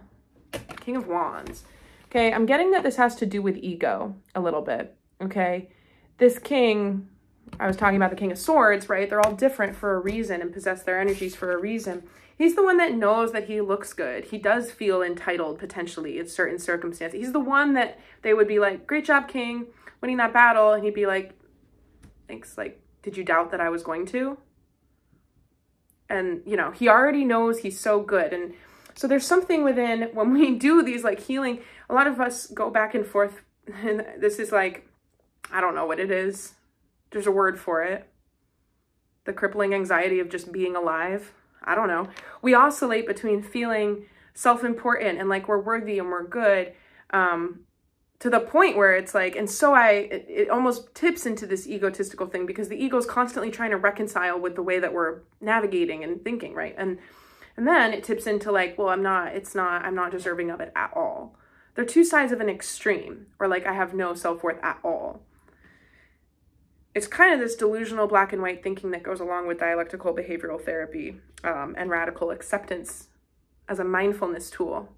King of Wands. Okay, I'm getting that this has to do with ego a little bit, okay? This king, I was talking about the King of Swords, right? They're all different for a reason and possess their energies for a reason. He's the one that knows that he looks good. He does feel entitled, potentially, in certain circumstances. He's the one that they would be like, great job, king, winning that battle. And he'd be like, thanks, like, did you doubt that I was going to? And, you know, he already knows he's so good. And so there's something within, when we do these like healing, a lot of us go back and forth. And this is like I don't know what it is. There's a word for it. The crippling anxiety of just being alive. I don't know. We oscillate between feeling self-important and like we're worthy and we're good, to the point where it's like, and so it almost tips into this egotistical thing, because the ego is constantly trying to reconcile with the way that we're navigating and thinking, right? And then it tips into like, well, I'm not deserving of it at all. They're two sides of an extreme, or like I have no self-worth at all. It's kind of this delusional black and white thinking that goes along with dialectical behavioral therapy, and radical acceptance as a mindfulness tool.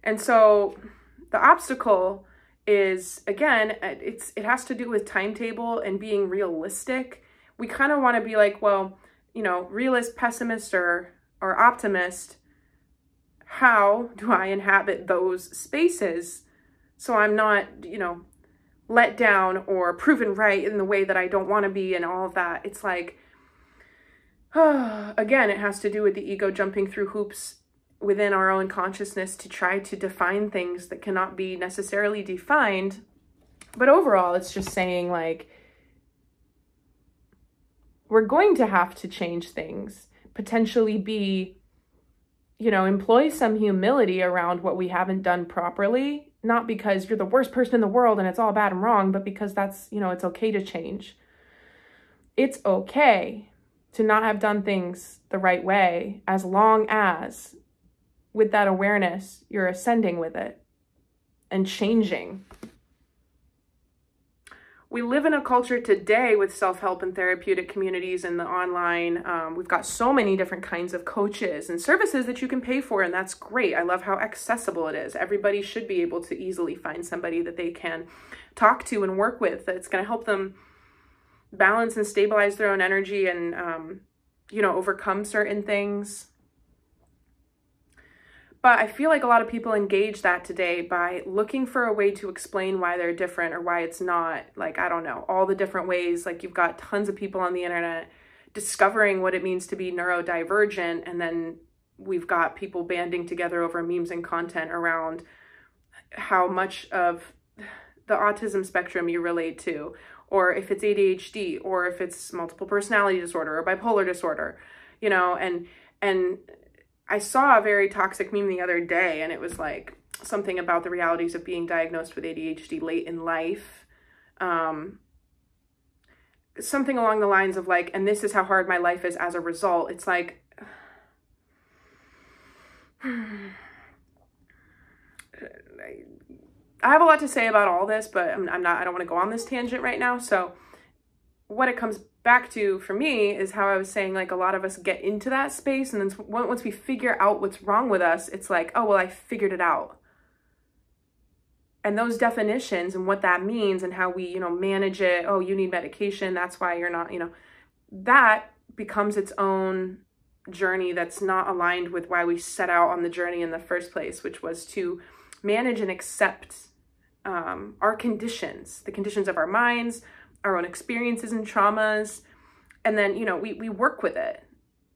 And so the obstacle is, again, it has to do with timetable and being realistic. We kind of want to be like, well, you know, realist, pessimist, or optimist. How do I inhabit those spaces so I'm not, you know, let down or proven right in the way that I don't want to be and all of that? It's like, again, it has to do with the ego jumping through hoops within our own consciousness to try to define things that cannot be necessarily defined. But overall, it's just saying like, we're going to have to change things, potentially be, you know, employ some humility around what we haven't done properly, not because you're the worst person in the world and it's all bad and wrong, but because that's, you know, it's okay to change. It's okay to not have done things the right way, as long as with that awareness, you're ascending with it and changing. We live in a culture today with self-help and therapeutic communities in the online. We've got so many different kinds of coaches and services that you can pay for, and that's great. I love how accessible it is. Everybody should be able to easily find somebody that they can talk to and work with that's going to help them balance and stabilize their own energy and, you know, overcome certain things. But I feel like a lot of people engage that today by looking for a way to explain why they're different or why it's not, like, I don't know, all the different ways. Like, you've got tons of people on the internet discovering what it means to be neurodivergent, and then we've got people banding together over memes and content around how much of the autism spectrum you relate to, or if it's ADHD, or if it's multiple personality disorder or bipolar disorder, you know, and I saw a very toxic meme the other day, and it was like something about the realities of being diagnosed with ADHD late in life. Something along the lines of like, and this is how hard my life is as a result. It's like, I have a lot to say about all this, but I don't want to go on this tangent right now. So what it comes back to for me is how I was saying, like, a lot of us get into that space, and then once we figure out what's wrong with us, it's like, oh, well, I figured it out. And those definitions and what that means and how we, you know, manage it. Oh, you need medication. That's why you're not, you know, that becomes its own journey that's not aligned with why we set out on the journey in the first place, which was to manage and accept our conditions, the conditions of our minds, our own experiences and traumas. And then, you know, we work with it.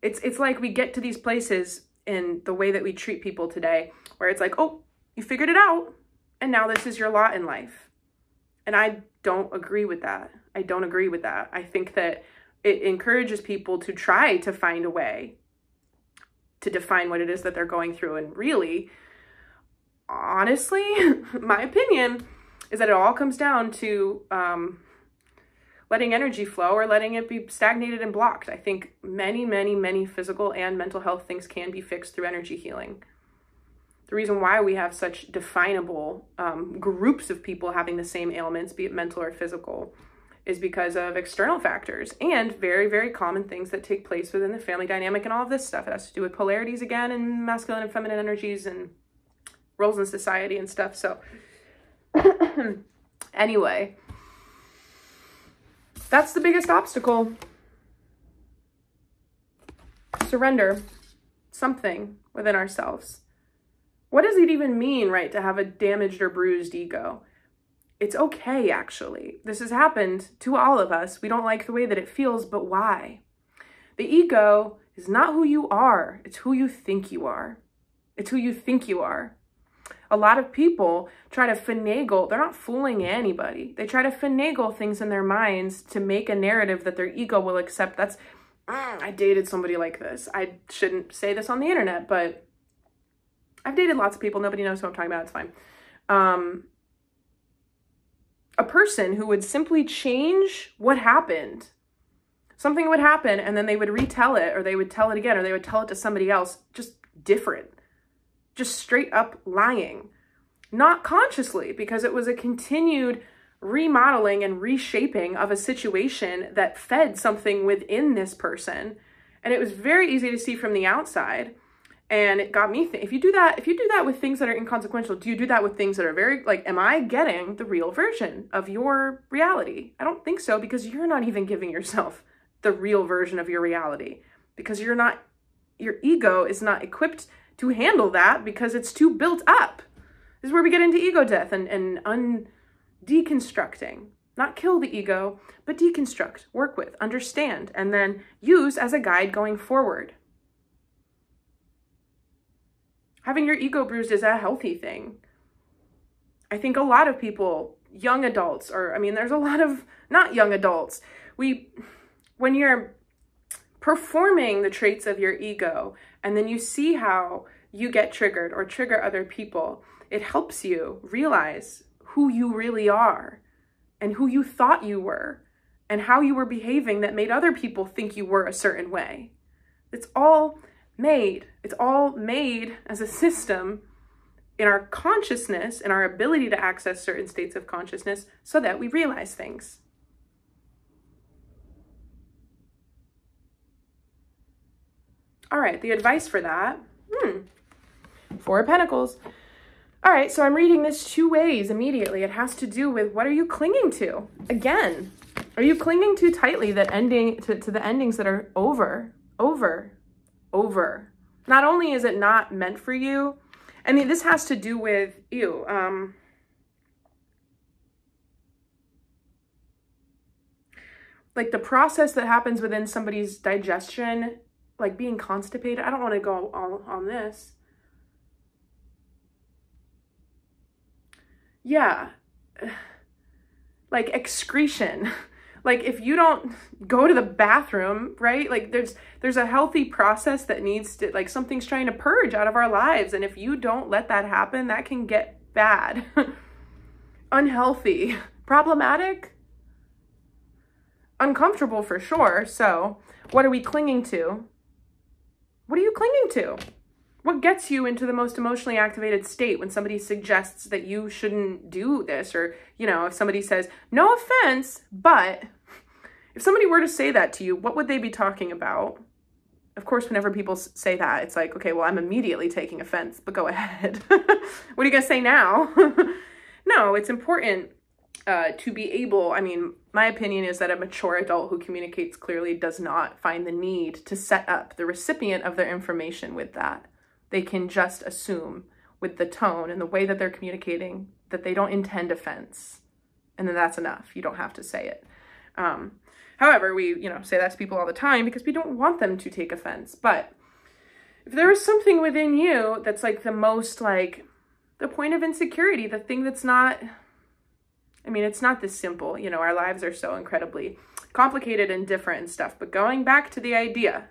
It's like we get to these places in the way that we treat people today, where it's like, oh, you figured it out, and now this is your lot in life. And I don't agree with that. I don't agree with that. I think that it encourages people to try to find a way to define what it is that they're going through. And really, honestly, my opinion is that it all comes down to letting energy flow or letting it be stagnated and blocked. I think many, many, many physical and mental health things can be fixed through energy healing. The reason why we have such definable groups of people having the same ailments, be it mental or physical, is because of external factors and very, very common things that take place within the family dynamic and all of this stuff. It has to do with polarities again, and masculine and feminine energies and roles in society and stuff. So anyway, that's the biggest obstacle. Surrender something within ourselves. What does it even mean, right, to have a damaged or bruised ego? It's okay, actually. This has happened to all of us. We don't like the way that it feels, but why? The ego is not who you are. It's who you think you are. It's who you think you are. A lot of people try to finagle. They're not fooling anybody. They try to finagle things in their minds to make a narrative that their ego will accept. That's, I dated somebody like this. I shouldn't say this on the internet, but I've dated lots of people. Nobody knows who I'm talking about. It's fine. A person who would simply change what happened. Something would happen and then they would retell it, or they would tell it again, or they would tell it to somebody else, just different, just straight up lying, not consciously, because it was a continued remodeling and reshaping of a situation that fed something within this person. And it was very easy to see from the outside. And it got me thinking, if you do that with things that are inconsequential, do you do that with things that are very, like, am I getting the real version of your reality? I don't think so, because you're not even giving yourself the real version of your reality, because your ego is not equipped to handle that because it's too built up. This is where we get into ego death and deconstructing. Not kill the ego, but deconstruct, work with, understand, and then use as a guide going forward. Having your ego bruised is a healthy thing. I think a lot of people, young adults, or I mean, there's a lot of not young adults. When you're performing the traits of your ego and then you see how you get triggered or trigger other people, it helps you realize who you really are and who you thought you were and how you were behaving that made other people think you were a certain way. It's all made as a system in our consciousness and our ability to access certain states of consciousness so that we realize things. All right, the advice for that, Four of Pentacles. All right, so I'm reading this two ways immediately. It has to do with, what are you clinging to? Again, are you clinging too tightly to the endings that are over? Not only is it not meant for you, I mean, this has to do with you. Like the process that happens within somebody's digestion, like being constipated. I don't want to go all on this. Yeah. Like excretion. Like if you don't go to the bathroom, right? Like there's a healthy process that needs to, like something's trying to purge out of our lives. And if you don't let that happen, that can get bad, unhealthy, problematic, uncomfortable for sure. So what are we clinging to? What are you clinging to? What gets you into the most emotionally activated state when somebody suggests that you shouldn't do this? Or, you know, if somebody says, no offense, but if somebody were to say that to you, what would they be talking about? Of course, whenever people say that, it's like, okay, well, I'm immediately taking offense, but go ahead. What are you going to say now? No, it's important to be able, I mean, my opinion is that a mature adult who communicates clearly does not find the need to set up the recipient of their information with that. They can just assume with the tone and the way that they're communicating that they don't intend offense. And then that's enough. You don't have to say it. However, we, say that to people all the time because we don't want them to take offense. But if there is something within you that's like the most, like the point of insecurity, the thing that's not, I mean, it's not this simple. Our lives are so incredibly complicated and different and stuff. But going back to the idea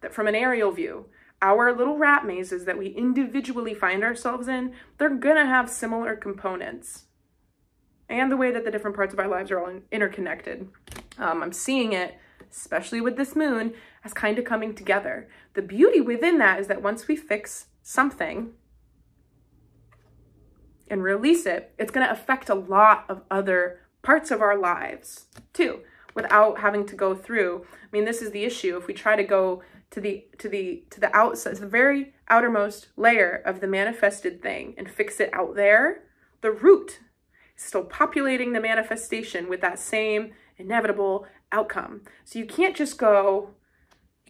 that from an aerial view, our little rat mazes that we individually find ourselves in, they're gonna have similar components. And the way that the different parts of our lives are all interconnected. I'm seeing it, especially with this moon, as kind of coming together. The beauty within that is that once we fix something and release it, it's gonna affect a lot of other parts of our lives too, without having to go through. I mean, this is the issue. If we try to go to the outside, the very outermost layer of the manifested thing and fix it out there, the root is still populating the manifestation with that same inevitable outcome. So you can't just go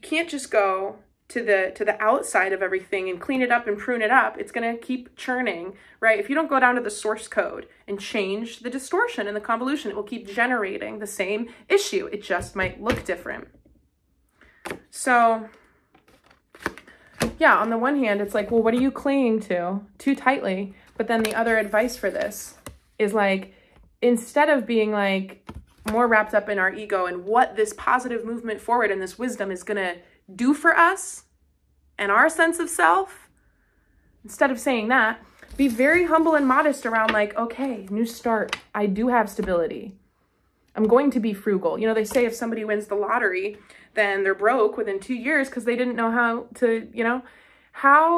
to the outside of everything and clean it up and prune it up. It's going to keep churning, right? If you don't go down to the source code and change the distortion and the convolution, it will keep generating the same issue. It just might look different. So yeah, on the one hand, it's like, well, what are you clinging to too tightly? But then the other advice for this is like, instead of being like more wrapped up in our ego and what this positive movement forward and this wisdom is going to do for us and our sense of self, instead of saying that, be very humble and modest around like, okay, new start. I do have stability. I'm going to be frugal. You know, they say if somebody wins the lottery, then they're broke within 2 years because they didn't know how to, you know,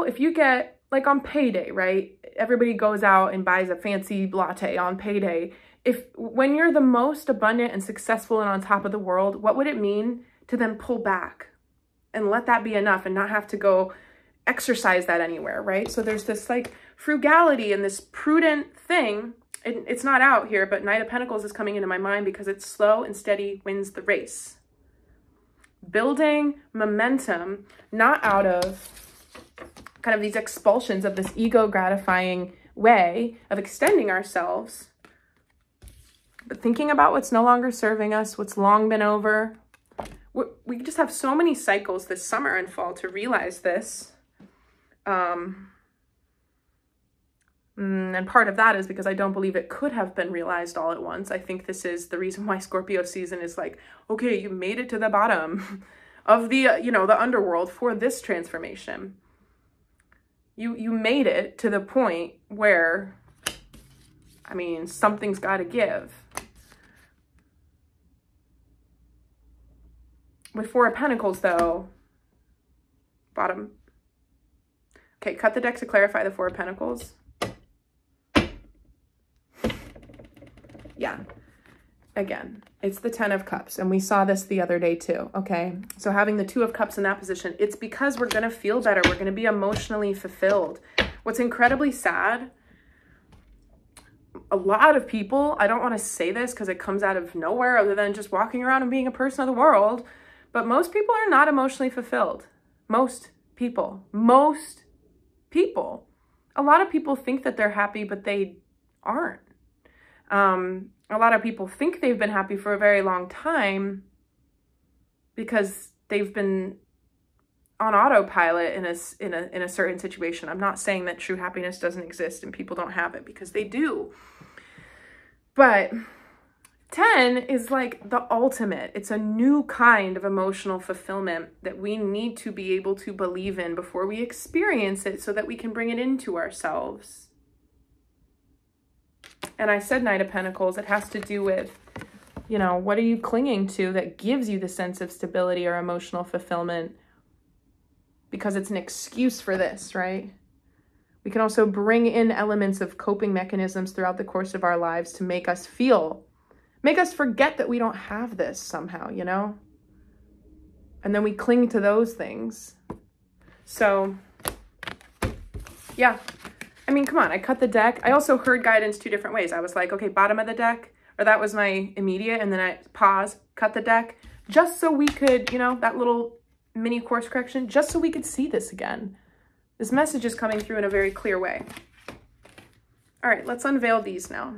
if you get like on payday, right? Everybody goes out and buys a fancy latte on payday. When you're the most abundant and successful and on top of the world, what would it mean to then pull back and let that be enough and not have to go exercise that anywhere, right? So there's this like frugality and this prudent thing. It's not out here, but Knight of Pentacles is coming into my mind because it's slow and steady wins the race. Building momentum, not out of kind of these expulsions of this ego gratifying way of extending ourselves, but thinking about what's no longer serving us, what's long been over. We just have so many cycles this summer and fall to realize this. And part of that is because I don't believe it could have been realized all at once. I think this is the reason why Scorpio season is like, okay, you made it to the bottom of the, you know, the underworld for this transformation. You made it to the point where, I mean, something's got to give. With Four of Pentacles, though, bottom. Okay, cut the deck to clarify the Four of Pentacles. Yeah, again, it's the Ten of Cups, and we saw this the other day too, okay? So having the Two of Cups in that position, it's because we're going to feel better. We're going to be emotionally fulfilled. What's incredibly sad, a lot of people, I don't want to say this because it comes out of nowhere other than just walking around and being a person of the world, but most people are not emotionally fulfilled. Most people. A lot of people think that they're happy, but they aren't. A lot of people think they've been happy for a very long time because they've been on autopilot in a certain situation. I'm not saying that true happiness doesn't exist and people don't have it, because they do. But 10 is like the ultimate. It's a new kind of emotional fulfillment that we need to be able to believe in before we experience it so that we can bring it into ourselves. And I said Knight of Pentacles, it has to do with, you know, what are you clinging to that gives you the sense of stability or emotional fulfillment? Because it's an excuse for this, right? We can also bring in elements of coping mechanisms throughout the course of our lives to make us forget that we don't have this somehow, you know? And then we cling to those things. So, yeah. I mean, come on, I cut the deck. I also heard guidance 2 different ways. I was like, okay, bottom of the deck, or that was my immediate, and then I pause, cut the deck, just so we could, you know, that little mini course correction, just so we could see this again. This message is coming through in a very clear way. All right, let's unveil these now.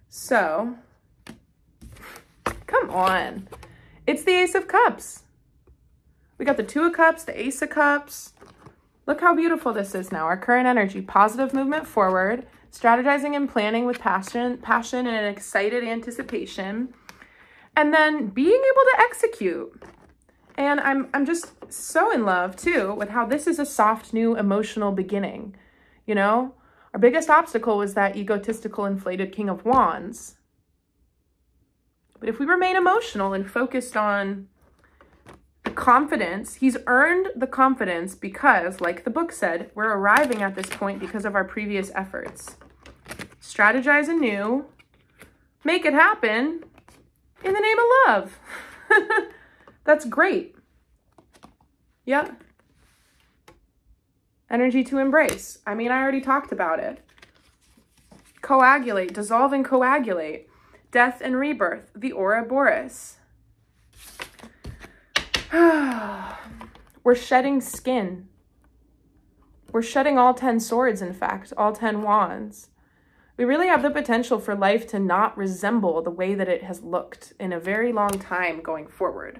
So, come on. It's the Ace of Cups. We got the Two of Cups, the Ace of Cups. Look how beautiful this is now. Our current energy, positive movement forward, strategizing and planning with passion and an excited anticipation, and then being able to execute. And I'm just so in love too with how this is a soft, new emotional beginning. You know, our biggest obstacle was that egotistical, inflated King of Wands. But if we remain emotional and focused on confidence, he's earned the confidence because, like the book said, we're arriving at this point because of our previous efforts. Strategize anew, make it happen in the name of love. That's great. Yep. Energy to embrace. I mean, I already talked about it. Coagulate, dissolve and coagulate. Death and rebirth, the Ouroboros. We're shedding skin. We're shedding all 10 swords, in fact, all 10 wands. We really have the potential for life to not resemble the way that it has looked in a very long time going forward.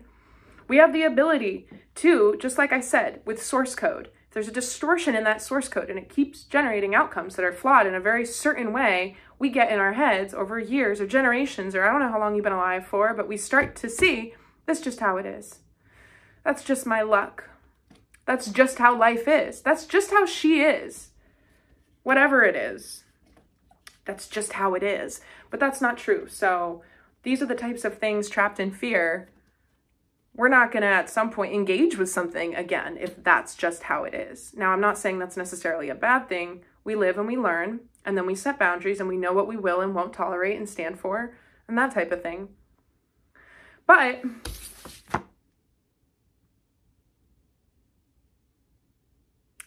We have the ability to, just like I said, with source code, if there's a distortion in that source code and it keeps generating outcomes that are flawed in a very certain way, we get in our heads over years or generations, or I don't know how long you've been alive for, but we start to see that's just how it is. That's just my luck. That's just how life is. That's just how she is. Whatever it is, that's just how it is. But that's not true. So these are the types of things trapped in fear. We're not going to at some point engage with something again if that's just how it is. Now, I'm not saying that's necessarily a bad thing. We live and we learn, and then we set boundaries and we know what we will and won't tolerate and stand for and that type of thing. But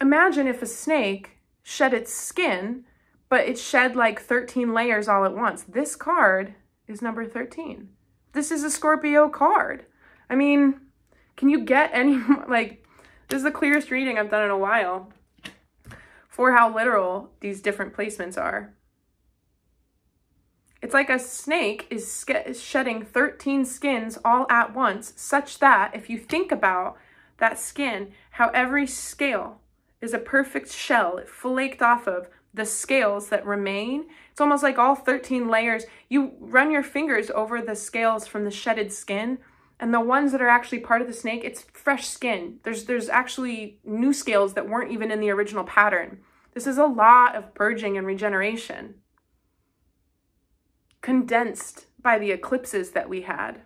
imagine if a snake shed its skin, but it shed like 13 layers all at once. This card is number 13. This is a Scorpio card. I mean, can you get any, like, this is the clearest reading I've done in a while for how literal these different placements are. It's like a snake is shedding 13 skins all at once, such that if you think about that skin, how every scale is a perfect shell, it flaked off of the scales that remain. It's almost like all 13 layers. You run your fingers over the scales from the shedded skin, and the ones that are actually part of the snake, it's fresh skin. There's actually new scales that weren't even in the original pattern. This is a lot of purging and regeneration, condensed by the eclipses that we had,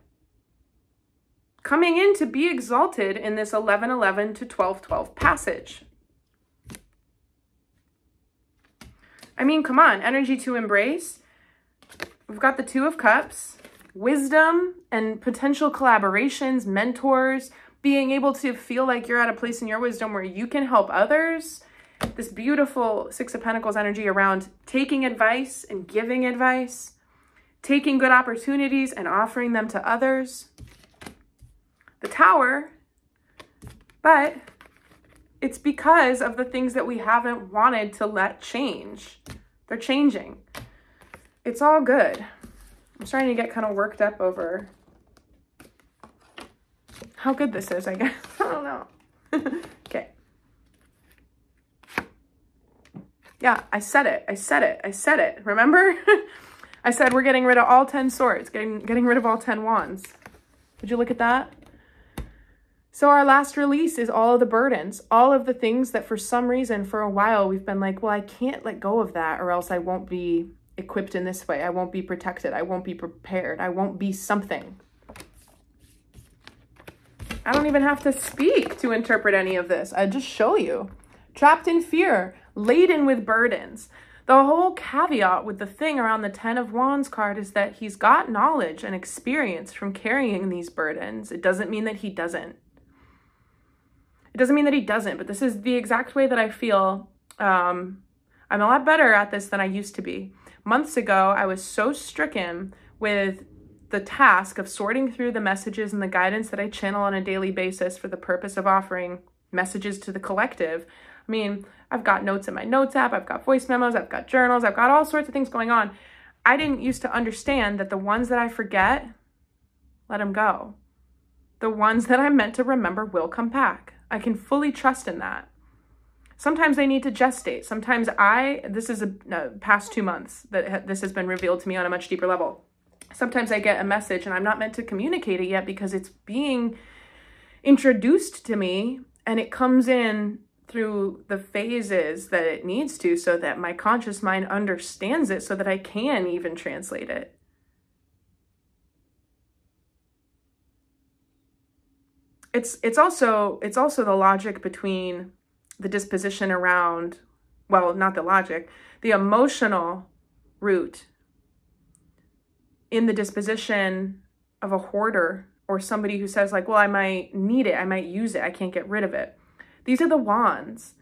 coming in to be exalted in this 11-11 to 12-12 passage. I mean, come on, energy to embrace. We've got the Two of Cups, wisdom and potential collaborations, mentors, being able to feel like you're at a place in your wisdom where you can help others. This beautiful Six of Pentacles energy around taking advice and giving advice, taking good opportunities and offering them to others. The Tower, but it's because of the things that we haven't wanted to let change. They're changing. It's all good. I'm starting to get kind of worked up over how good this is, I guess. I don't know. Okay. Yeah, I said it. Remember? I said we're getting rid of all 10 swords, getting rid of all 10 wands. Did you look at that? So our last release is all of the burdens, all of the things that for some reason for a while we've been like, well, I can't let go of that or else I won't be equipped in this way. I won't be protected. I won't be prepared. I won't be something. I don't even have to speak to interpret any of this. I just show you. Trapped in fear, laden with burdens. The whole caveat with the thing around the 10 of Wands card is that he's got knowledge and experience from carrying these burdens. It doesn't mean that he doesn't. It doesn't mean that he doesn't, but this is the exact way that I feel. I'm a lot better at this than I used to be. Months ago, I was so stricken with the task of sorting through the messages and the guidance that I channel on a daily basis for the purpose of offering messages to the collective. I mean, I've got notes in my notes app, I've got voice memos, I've got journals, I've got all sorts of things going on. I didn't used to understand that the ones that I forget, let them go. The ones that I'm meant to remember will come back. I can fully trust in that. Sometimes they need to gestate. Sometimes this is past 2 months that this has been revealed to me on a much deeper level. Sometimes I get a message and I'm not meant to communicate it yet because it's being introduced to me and it comes in through the phases that it needs to so that my conscious mind understands it so that I can even translate it. It's also the logic between the disposition around, well, not the logic, the emotional root in the disposition of a hoarder or somebody who says like, well, I might need it, I might use it, I can't get rid of it. These are the wands.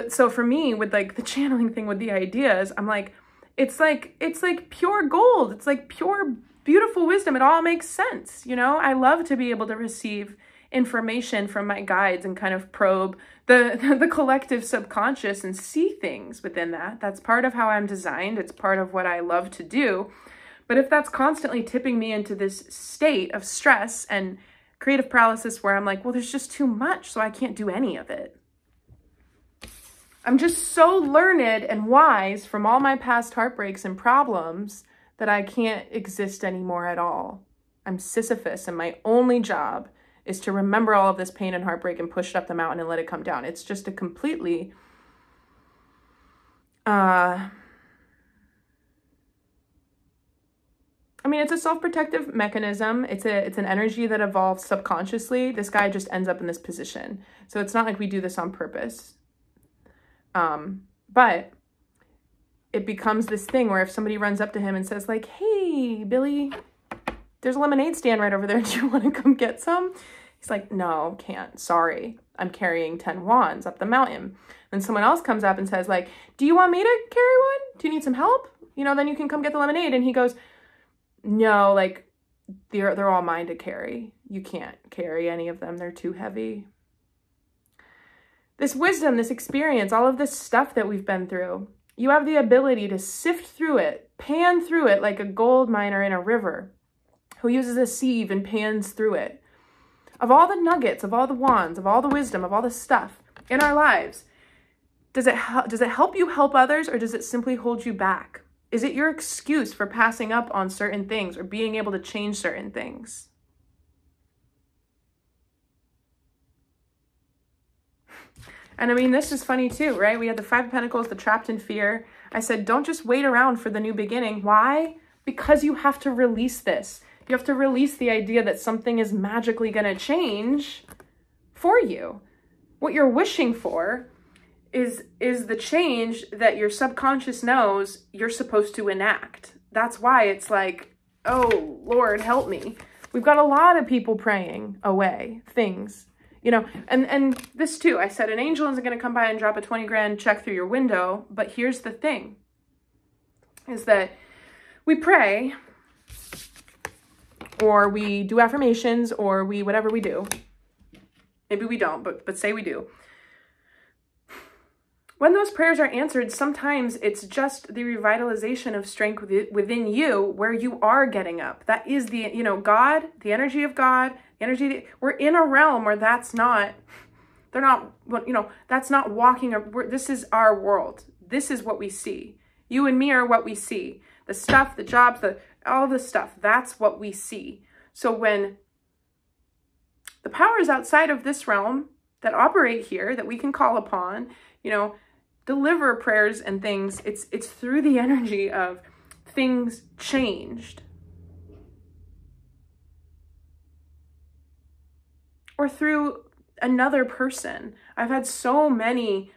So for me, with like the channeling thing with the ideas, I'm like, it's like pure gold. It's like pure, beautiful wisdom. It all makes sense. You know, I love to be able to receive information from my guides and kind of probe the collective subconscious and see things within that. That's part of how I'm designed. It's part of what I love to do. But if that's constantly tipping me into this state of stress and creative paralysis where I'm like, well, there's just too much, so I can't do any of it. I'm just so learned and wise from all my past heartbreaks and problems that I can't exist anymore at all. I'm Sisyphus, and my only job is to remember all of this pain and heartbreak and push it up the mountain and let it come down. It's just a completely, I mean, it's a self-protective mechanism. It's an energy that evolves subconsciously. This guy just ends up in this position. So it's not like we do this on purpose. But it becomes this thing where if somebody runs up to him and says like, hey, Billy, there's a lemonade stand right over there. Do you want to come get some? He's like, no, can't. Sorry. I'm carrying 10 wands up the mountain. Then someone else comes up and says like, do you want me to carry one? Do you need some help? You know, then you can come get the lemonade. And he goes, no, like they're all mine to carry. You can't carry any of them. They're too heavy. This wisdom, this experience, all of this stuff that we've been through, you have the ability to sift through it, pan through it like a gold miner in a river who uses a sieve and pans through it. Of all the nuggets, of all the wands, of all the wisdom, of all the stuff in our lives, does it help you help others, or does it simply hold you back? Is it your excuse for passing up on certain things or being able to change certain things? And I mean, this is funny too, right? We had the Five of Pentacles, the trapped in fear. I said, don't just wait around for the new beginning. Why? Because you have to release this. You have to release the idea that something is magically going to change for you. What you're wishing for is the change that your subconscious knows you're supposed to enact. That's why it's like, oh, Lord, help me. We've got a lot of people praying away things, you know, and this too, I said an angel isn't going to come by and drop a 20 grand check through your window. But here's the thing, is that we pray, or we do affirmations, or we, whatever we do. Maybe we don't, but say we do. When those prayers are answered, sometimes it's just the revitalization of strength within you where you are getting up. That is the, you know, God, the energy of God, the energy, we're in a realm where that's not, they're not, you know, that's not walking, this is our world. This is what we see. You and me are what we see. The stuff, the jobs, all the stuff, that's what we see. So when the powers outside of this realm that operate here, that we can call upon, you know, deliver prayers and things, it's through the energy of things changed. Or through another person. I've had so many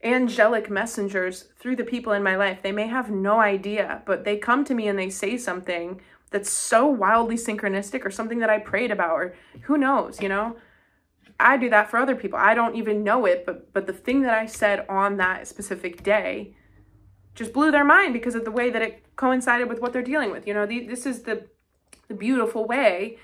angelic messengers through the people in my life. They may have no idea, but they come to me and they say something that's so wildly synchronistic, or something that I prayed about, or who knows, you know? I do that for other people. I don't even know it, but the thing that I said on that specific day just blew their mind because of the way that it coincided with what they're dealing with. You know, this is the beautiful way,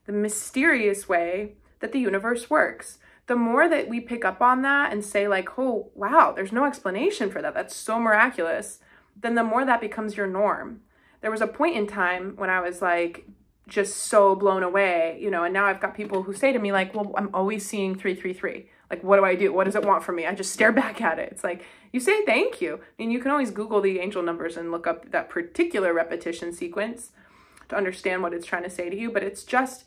the mysterious way that the universe works. The more that we pick up on that and say like, oh, wow, there's no explanation for that. That's so miraculous. Then the more that becomes your norm. There was a point in time when I was like, just so blown away, you know, and now I've got people who say to me like, well, I'm always seeing 333. Like, what do I do? What does it want from me? I just stare back at it. It's like, you say thank you. And you can always Google the angel numbers and look up that particular repetition sequence to understand what it's trying to say to you. But it's just,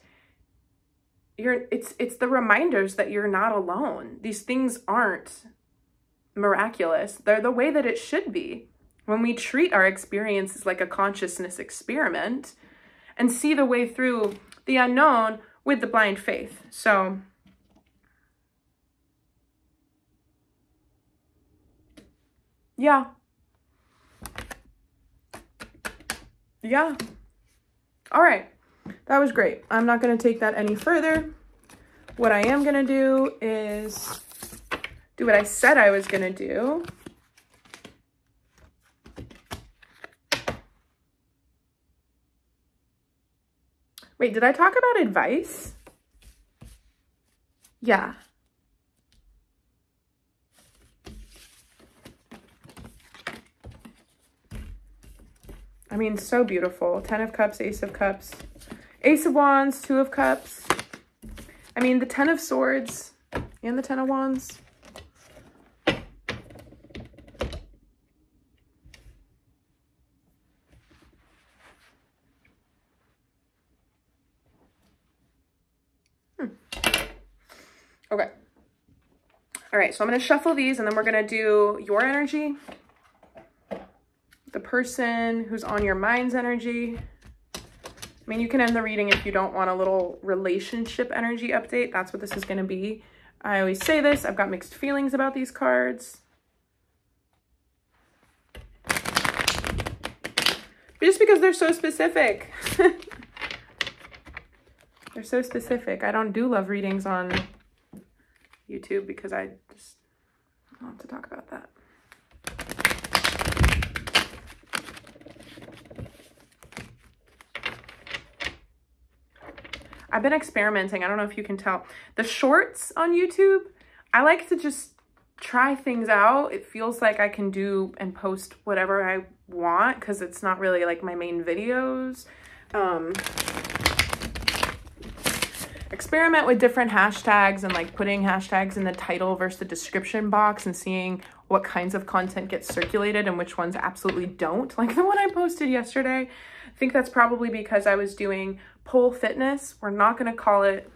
it's the reminders that you're not alone. These things aren't miraculous. They're the way that it should be. When we treat our experiences like a consciousness experiment, and see the way through the unknown with the blind faith. So, yeah. Yeah. All right. That was great. I'm not going to take that any further. What I am going to do is do what I said I was going to do. Wait, did I talk about advice? Yeah. I mean, so beautiful. 10 of Cups, Ace of Cups, Ace of Wands, 2 of Cups, I mean, the Ten of Swords and the Ten of Wands. Okay. All right, so I'm going to shuffle these and then we're going to do your energy, the person who's on your mind's energy. I mean, you can end the reading if you don't want a little relationship energy update. That's what this is going to be. I always say this. I've got mixed feelings about these cards. But just because they're so specific. They're so specific. I don't do love readings on YouTube because I just don't want to talk about that. I've been experimenting. I don't know if you can tell. The shorts on YouTube, I like to just try things out. It feels like I can do and post whatever I want because it's not really like my main videos. Experiment with different hashtags and like putting hashtags in the title versus the description box and seeing what kinds of content gets circulated and which ones absolutely don't. Like the one I posted yesterday, I think that's probably because I was doing pole fitness. We're not going to call it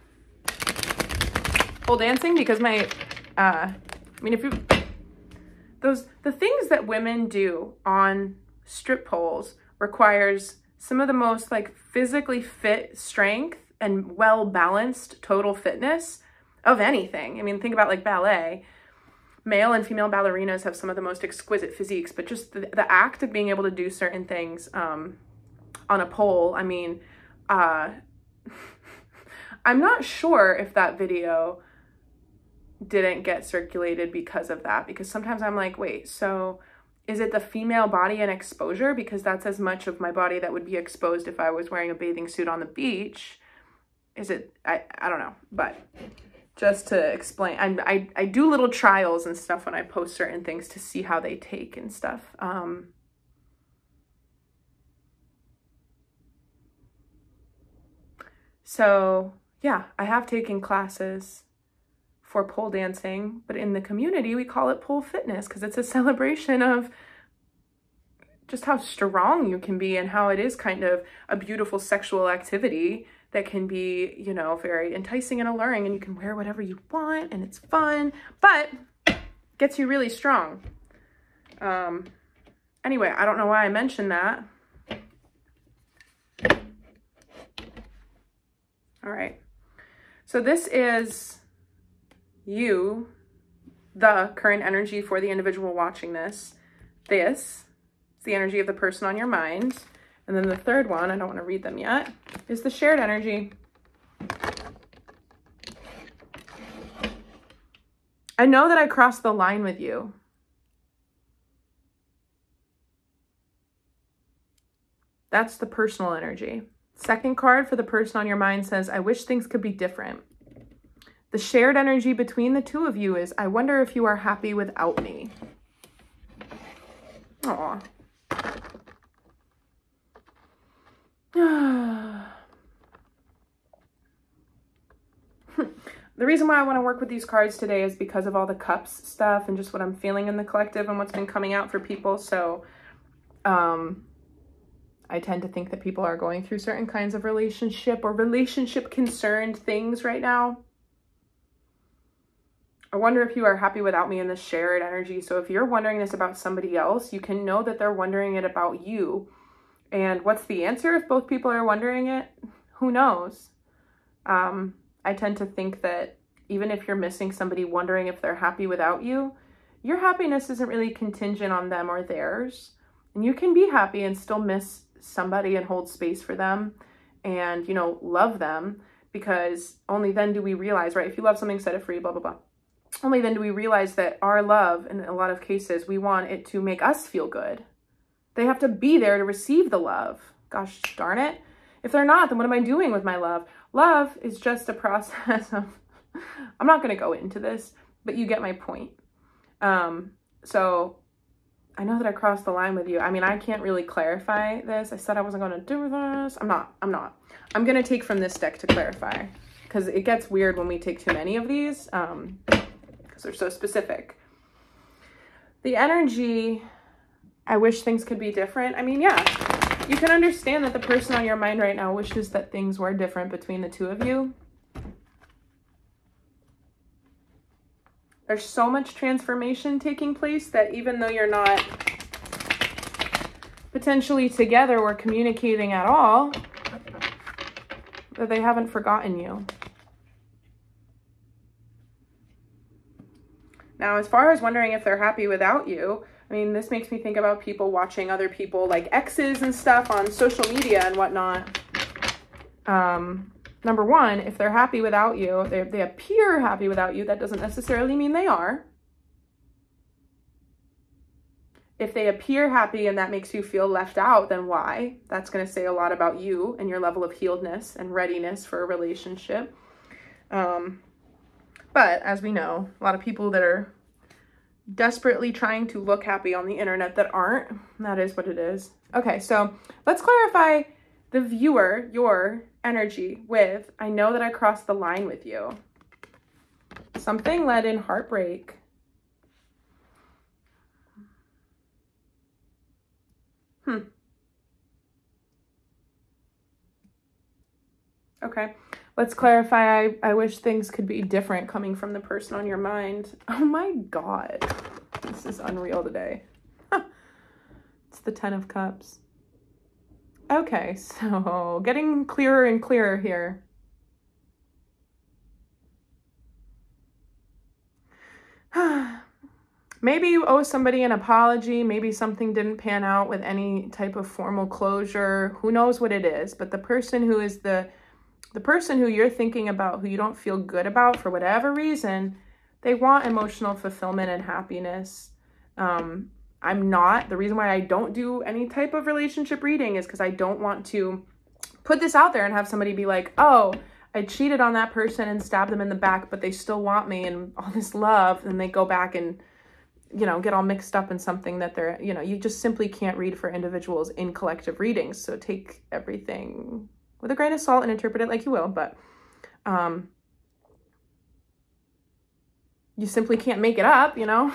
pole dancing because my, I mean, if you, the things that women do on strip poles requires some of the most like physically fit strength and well-balanced total fitness of anything. I mean, think about like ballet. Male and female ballerinas have some of the most exquisite physiques, but just the act of being able to do certain things on a pole, I mean, I'm not sure if that video didn't get circulated because of that, because sometimes I'm like, wait, so is it the female body and exposure? Because that's as much of my body that would be exposed if I was wearing a bathing suit on the beach. Is it, I don't know, but just to explain, I do little trials and stuff when I post certain things to see how they take and stuff. So yeah, I have taken classes for pole dancing, but in the community, we call it pole fitness because it's a celebration of just how strong you can be and how it is kind of a beautiful sexual activity that can be, you know, very enticing and alluring, and you can wear whatever you want and it's fun, but gets you really strong. Anyway, I don't know why I mentioned that. All right. So this is you, the current energy for the individual watching this. This is the energy of the person on your mind. And then the third one, I don't want to read them yet, is the shared energy. I know that I crossed the line with you. That's the personal energy. Second card for the person on your mind says, I wish things could be different. The shared energy between the two of you is, I wonder if you are happy without me. Aw. The reason why I want to work with these cards today is because of all the cups stuff and just what I'm feeling in the collective and what's been coming out for people. So I tend to think that people are going through certain kinds of relationship or relationship concerned things right now. I wonder if you are happy without me in the shared energy. So if you're wondering this about somebody else, you can know that they're wondering it about you. And what's the answer if both people are wondering it? Who knows? I tend to think that even if you're missing somebody wondering if they're happy without you, your happiness isn't really contingent on them or theirs. And you can be happy and still miss somebody and hold space for them and, you know, love them, because only then do we realize, right? If you love something, set it free, blah, blah, blah. Only then do we realize that our love, in a lot of cases, we want it to make us feel good. They have to be there to receive the love. Gosh darn it. If they're not, then what am I doing with my love? Love is just a process of, I'm not going to go into this, but you get my point. So I know that I crossed the line with you. I mean, I can't really clarify this. I said I wasn't going to do this. I'm not. I'm going to take from this deck to clarify, because it gets weird when we take too many of these, because they're so specific. The energy, I wish things could be different. I mean, yeah, you can understand that the person on your mind right now wishes that things were different between the two of you. There's so much transformation taking place that even though you're not potentially together or communicating at all, that they haven't forgotten you. Now, as far as wondering if they're happy without you, I mean, this makes me think about people watching other people, like exes and stuff on social media and whatnot. Number one, if they're happy without you, they appear happy without you, that doesn't necessarily mean they are. If they appear happy and that makes you feel left out, then why? That's going to say a lot about you and your level of healedness and readiness for a relationship. But as we know, a lot of people that are desperately trying to look happy on the internet that aren't, that is what it is. Okay, so let's clarify the viewer, your energy with, I know that I crossed the line with you. Something led in heartbreak. Okay, let's clarify. I wish things could be different coming from the person on your mind. Oh my God, this is unreal today. It's the 10 of Cups. Okay, so getting clearer and clearer here. Maybe you owe somebody an apology. Maybe something didn't pan out with any type of formal closure. Who knows what it is? But the person who is the person who you're thinking about, who you don't feel good about for whatever reason, they want emotional fulfillment and happiness. I'm not. The reason why I don't do any type of relationship reading is because I don't want to put this out there and have somebody be like, oh, I cheated on that person and stabbed them in the back, but they still want me and all this love. And they go back and, you know, get all mixed up in something that they're, you know, you just simply can't read for individuals in collective readings. So take everything with a grain of salt and interpret it like you will, but you simply can't make it up, you know?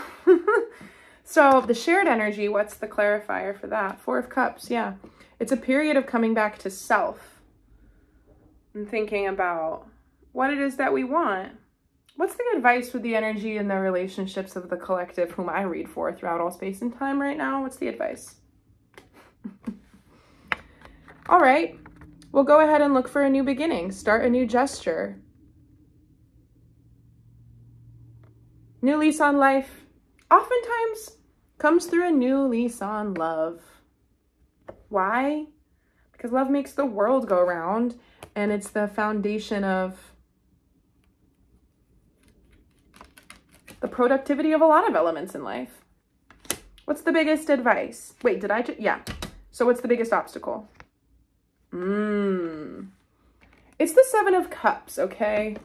So the shared energy, what's the clarifier for that? 4 of Cups, yeah. It's a period of coming back to self and thinking about what it is that we want. What's the advice with the energy and the relationships of the collective whom I read for throughout all space and time right now? What's the advice? All right, we'll go ahead and look for a new beginning. Start a new gesture. New lease on life oftentimes comes through a new lease on love. Why? Because love makes the world go round, and it's the foundation of the productivity of a lot of elements in life. What's the biggest advice? Wait, did I just, yeah. So what's the biggest obstacle? It's the 7 of Cups, okay?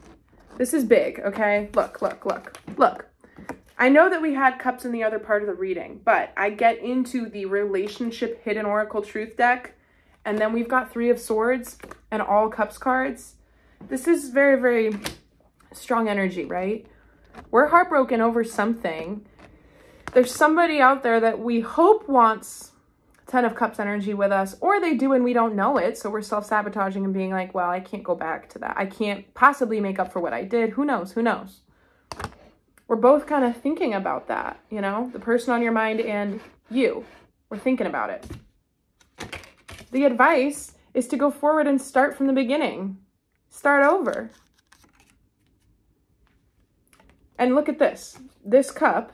This is big, okay? Look. I know that we had cups in the other part of the reading, but I get into the relationship hidden oracle truth deck, and then we've got 3 of Swords and all cups cards. This is very, very strong energy, right? We're heartbroken over something. There's somebody out there that we hope wants 10 of Cups energy with us, or they do and we don't know it. So we're self-sabotaging and being like, well, I can't go back to that. I can't possibly make up for what I did. Who knows? Who knows? We're both kind of thinking about that, you know, the person on your mind and you. We're thinking about it. The advice is to go forward and start from the beginning. Start over. And look at this. This cup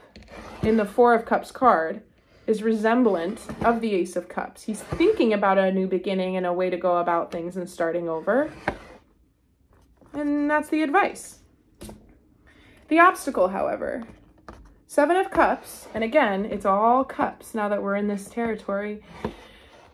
in the 4 of Cups card is resemblant of the Ace of Cups. He's thinking about a new beginning and a way to go about things and starting over. And that's the advice. The obstacle, however, 7 of Cups, and again, it's all cups now that we're in this territory.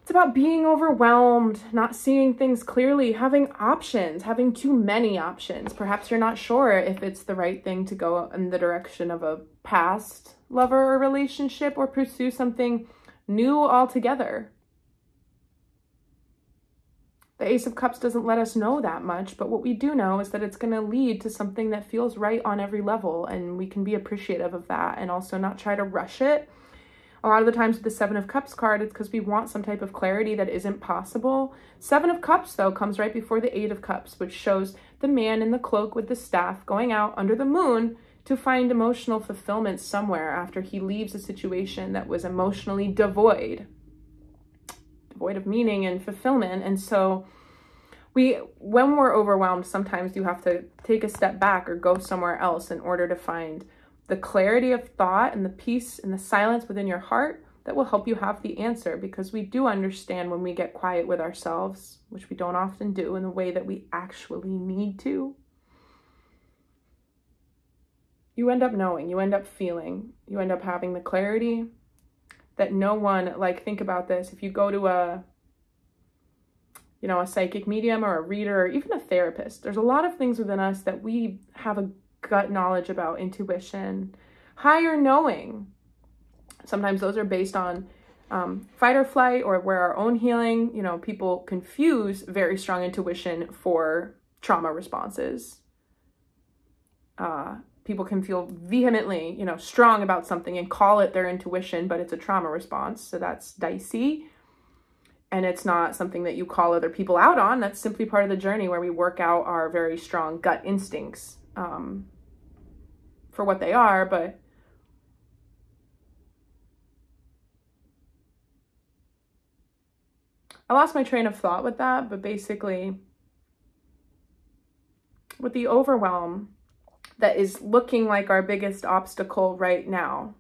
It's about being overwhelmed, not seeing things clearly, having options, having too many options. Perhaps you're not sure if it's the right thing to go in the direction of a past lover or relationship or pursue something new altogether. The Ace of Cups doesn't let us know that much, but what we do know is that it's going to lead to something that feels right on every level, and we can be appreciative of that and also not try to rush it. A lot of the times with the Seven of Cups card, it's because we want some type of clarity that isn't possible. Seven of Cups, though, comes right before the Eight of Cups, which shows the man in the cloak with the staff going out under the moon to find emotional fulfillment somewhere after he leaves a situation that was emotionally devoid of meaning and fulfillment. And so when we're overwhelmed, sometimes you have to take a step back or go somewhere else in order to find the clarity of thought and the peace and the silence within your heart that will help you have the answer, because we do understand when we get quiet with ourselves, which we don't often do in the way that we actually need to. You end up knowing, you end up feeling, you end up having the clarity that no one, like, think about this. If you go to a psychic medium or a reader or even a therapist, there's a lot of things within us that we have a gut knowledge about, intuition, higher knowing. Sometimes those are based on fight or flight, or where our own healing, people confuse very strong intuition for trauma responses. People can feel vehemently, strong about something and call it their intuition, but it's a trauma response. So that's dicey. And it's not something that you call other people out on. That's simply part of the journey where we work out our very strong gut instincts for what they are. But I lost my train of thought with that. But basically, with the overwhelm that is looking like our biggest obstacle right now.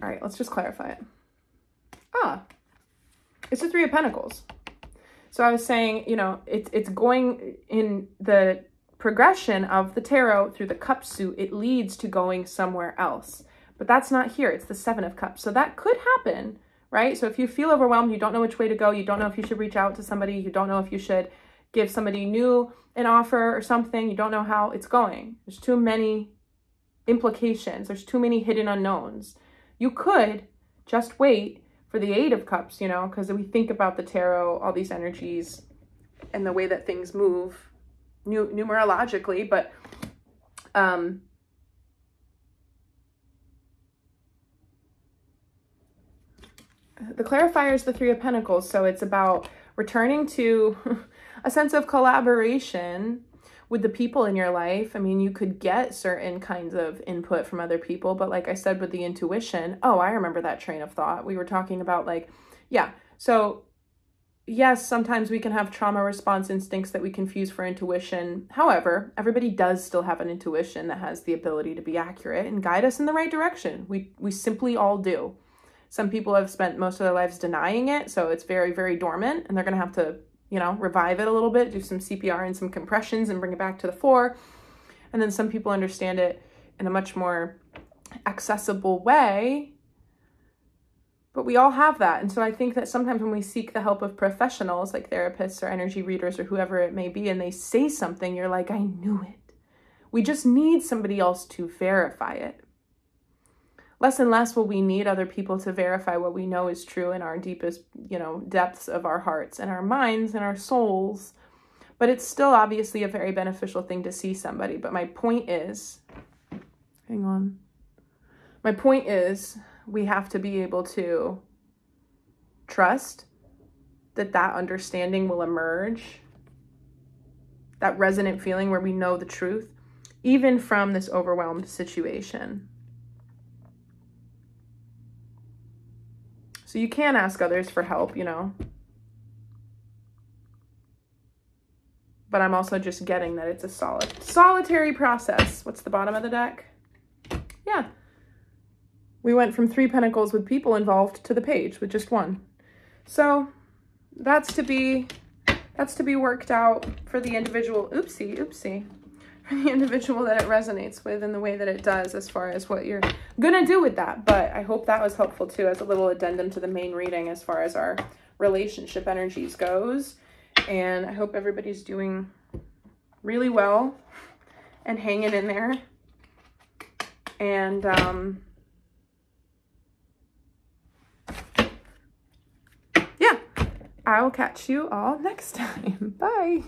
All right, let's just clarify it. It's the Three of Pentacles. So I was saying, it's going in the progression of the tarot through the cup suit. It leads to going somewhere else, but that's not here. It's the Seven of Cups. So that could happen, right? So if you feel overwhelmed, you don't know which way to go. You don't know if you should reach out to somebody. You don't know if you should give somebody new an offer or something. You don't know how it's going. There's too many implications. There's too many hidden unknowns. You could just wait for the Eight of Cups, because we think about the tarot, all these energies and the way that things move numerologically, but the clarifier is the Three of Pentacles. So it's about returning to a sense of collaboration with the people in your life. I mean, you could get certain kinds of input from other people, but like I said, with the intuition, I remember that train of thought. We were talking about so yes, sometimes we can have trauma response instincts that we confuse for intuition. However, everybody does still have an intuition that has the ability to be accurate and guide us in the right direction. We simply all do. Some people have spent most of their lives denying it, so it's very, very dormant, and they're going to have to revive it a little bit, do some CPR and some compressions and bring it back to the fore. And then some people understand it in a much more accessible way, but we all have that. And so I think that sometimes when we seek the help of professionals like therapists or energy readers or whoever it may be, and they say something, you're like, I knew it. We just need somebody else to verify it. Less and less will we need other people to verify what we know is true in our deepest, depths of our hearts and our minds and our souls. But it's still obviously a very beneficial thing to see somebody. But my point is, my point is we have to be able to trust that understanding will emerge, that resonant feeling where we know the truth, even from this overwhelmed situation. So you can ask others for help, But I'm also just getting that it's a solitary process. What's the bottom of the deck? Yeah. We went from 3 pentacles with people involved to the page with just 1. So that's to be worked out for the individual. Oopsie. For the individual that it resonates with and the way that it does as far as what you're gonna do with that. But I hope that was helpful too as a little addendum to the main reading as far as our relationship energies goes. And I hope everybody's doing really well and hanging in there. And yeah, I will catch you all next time. Bye.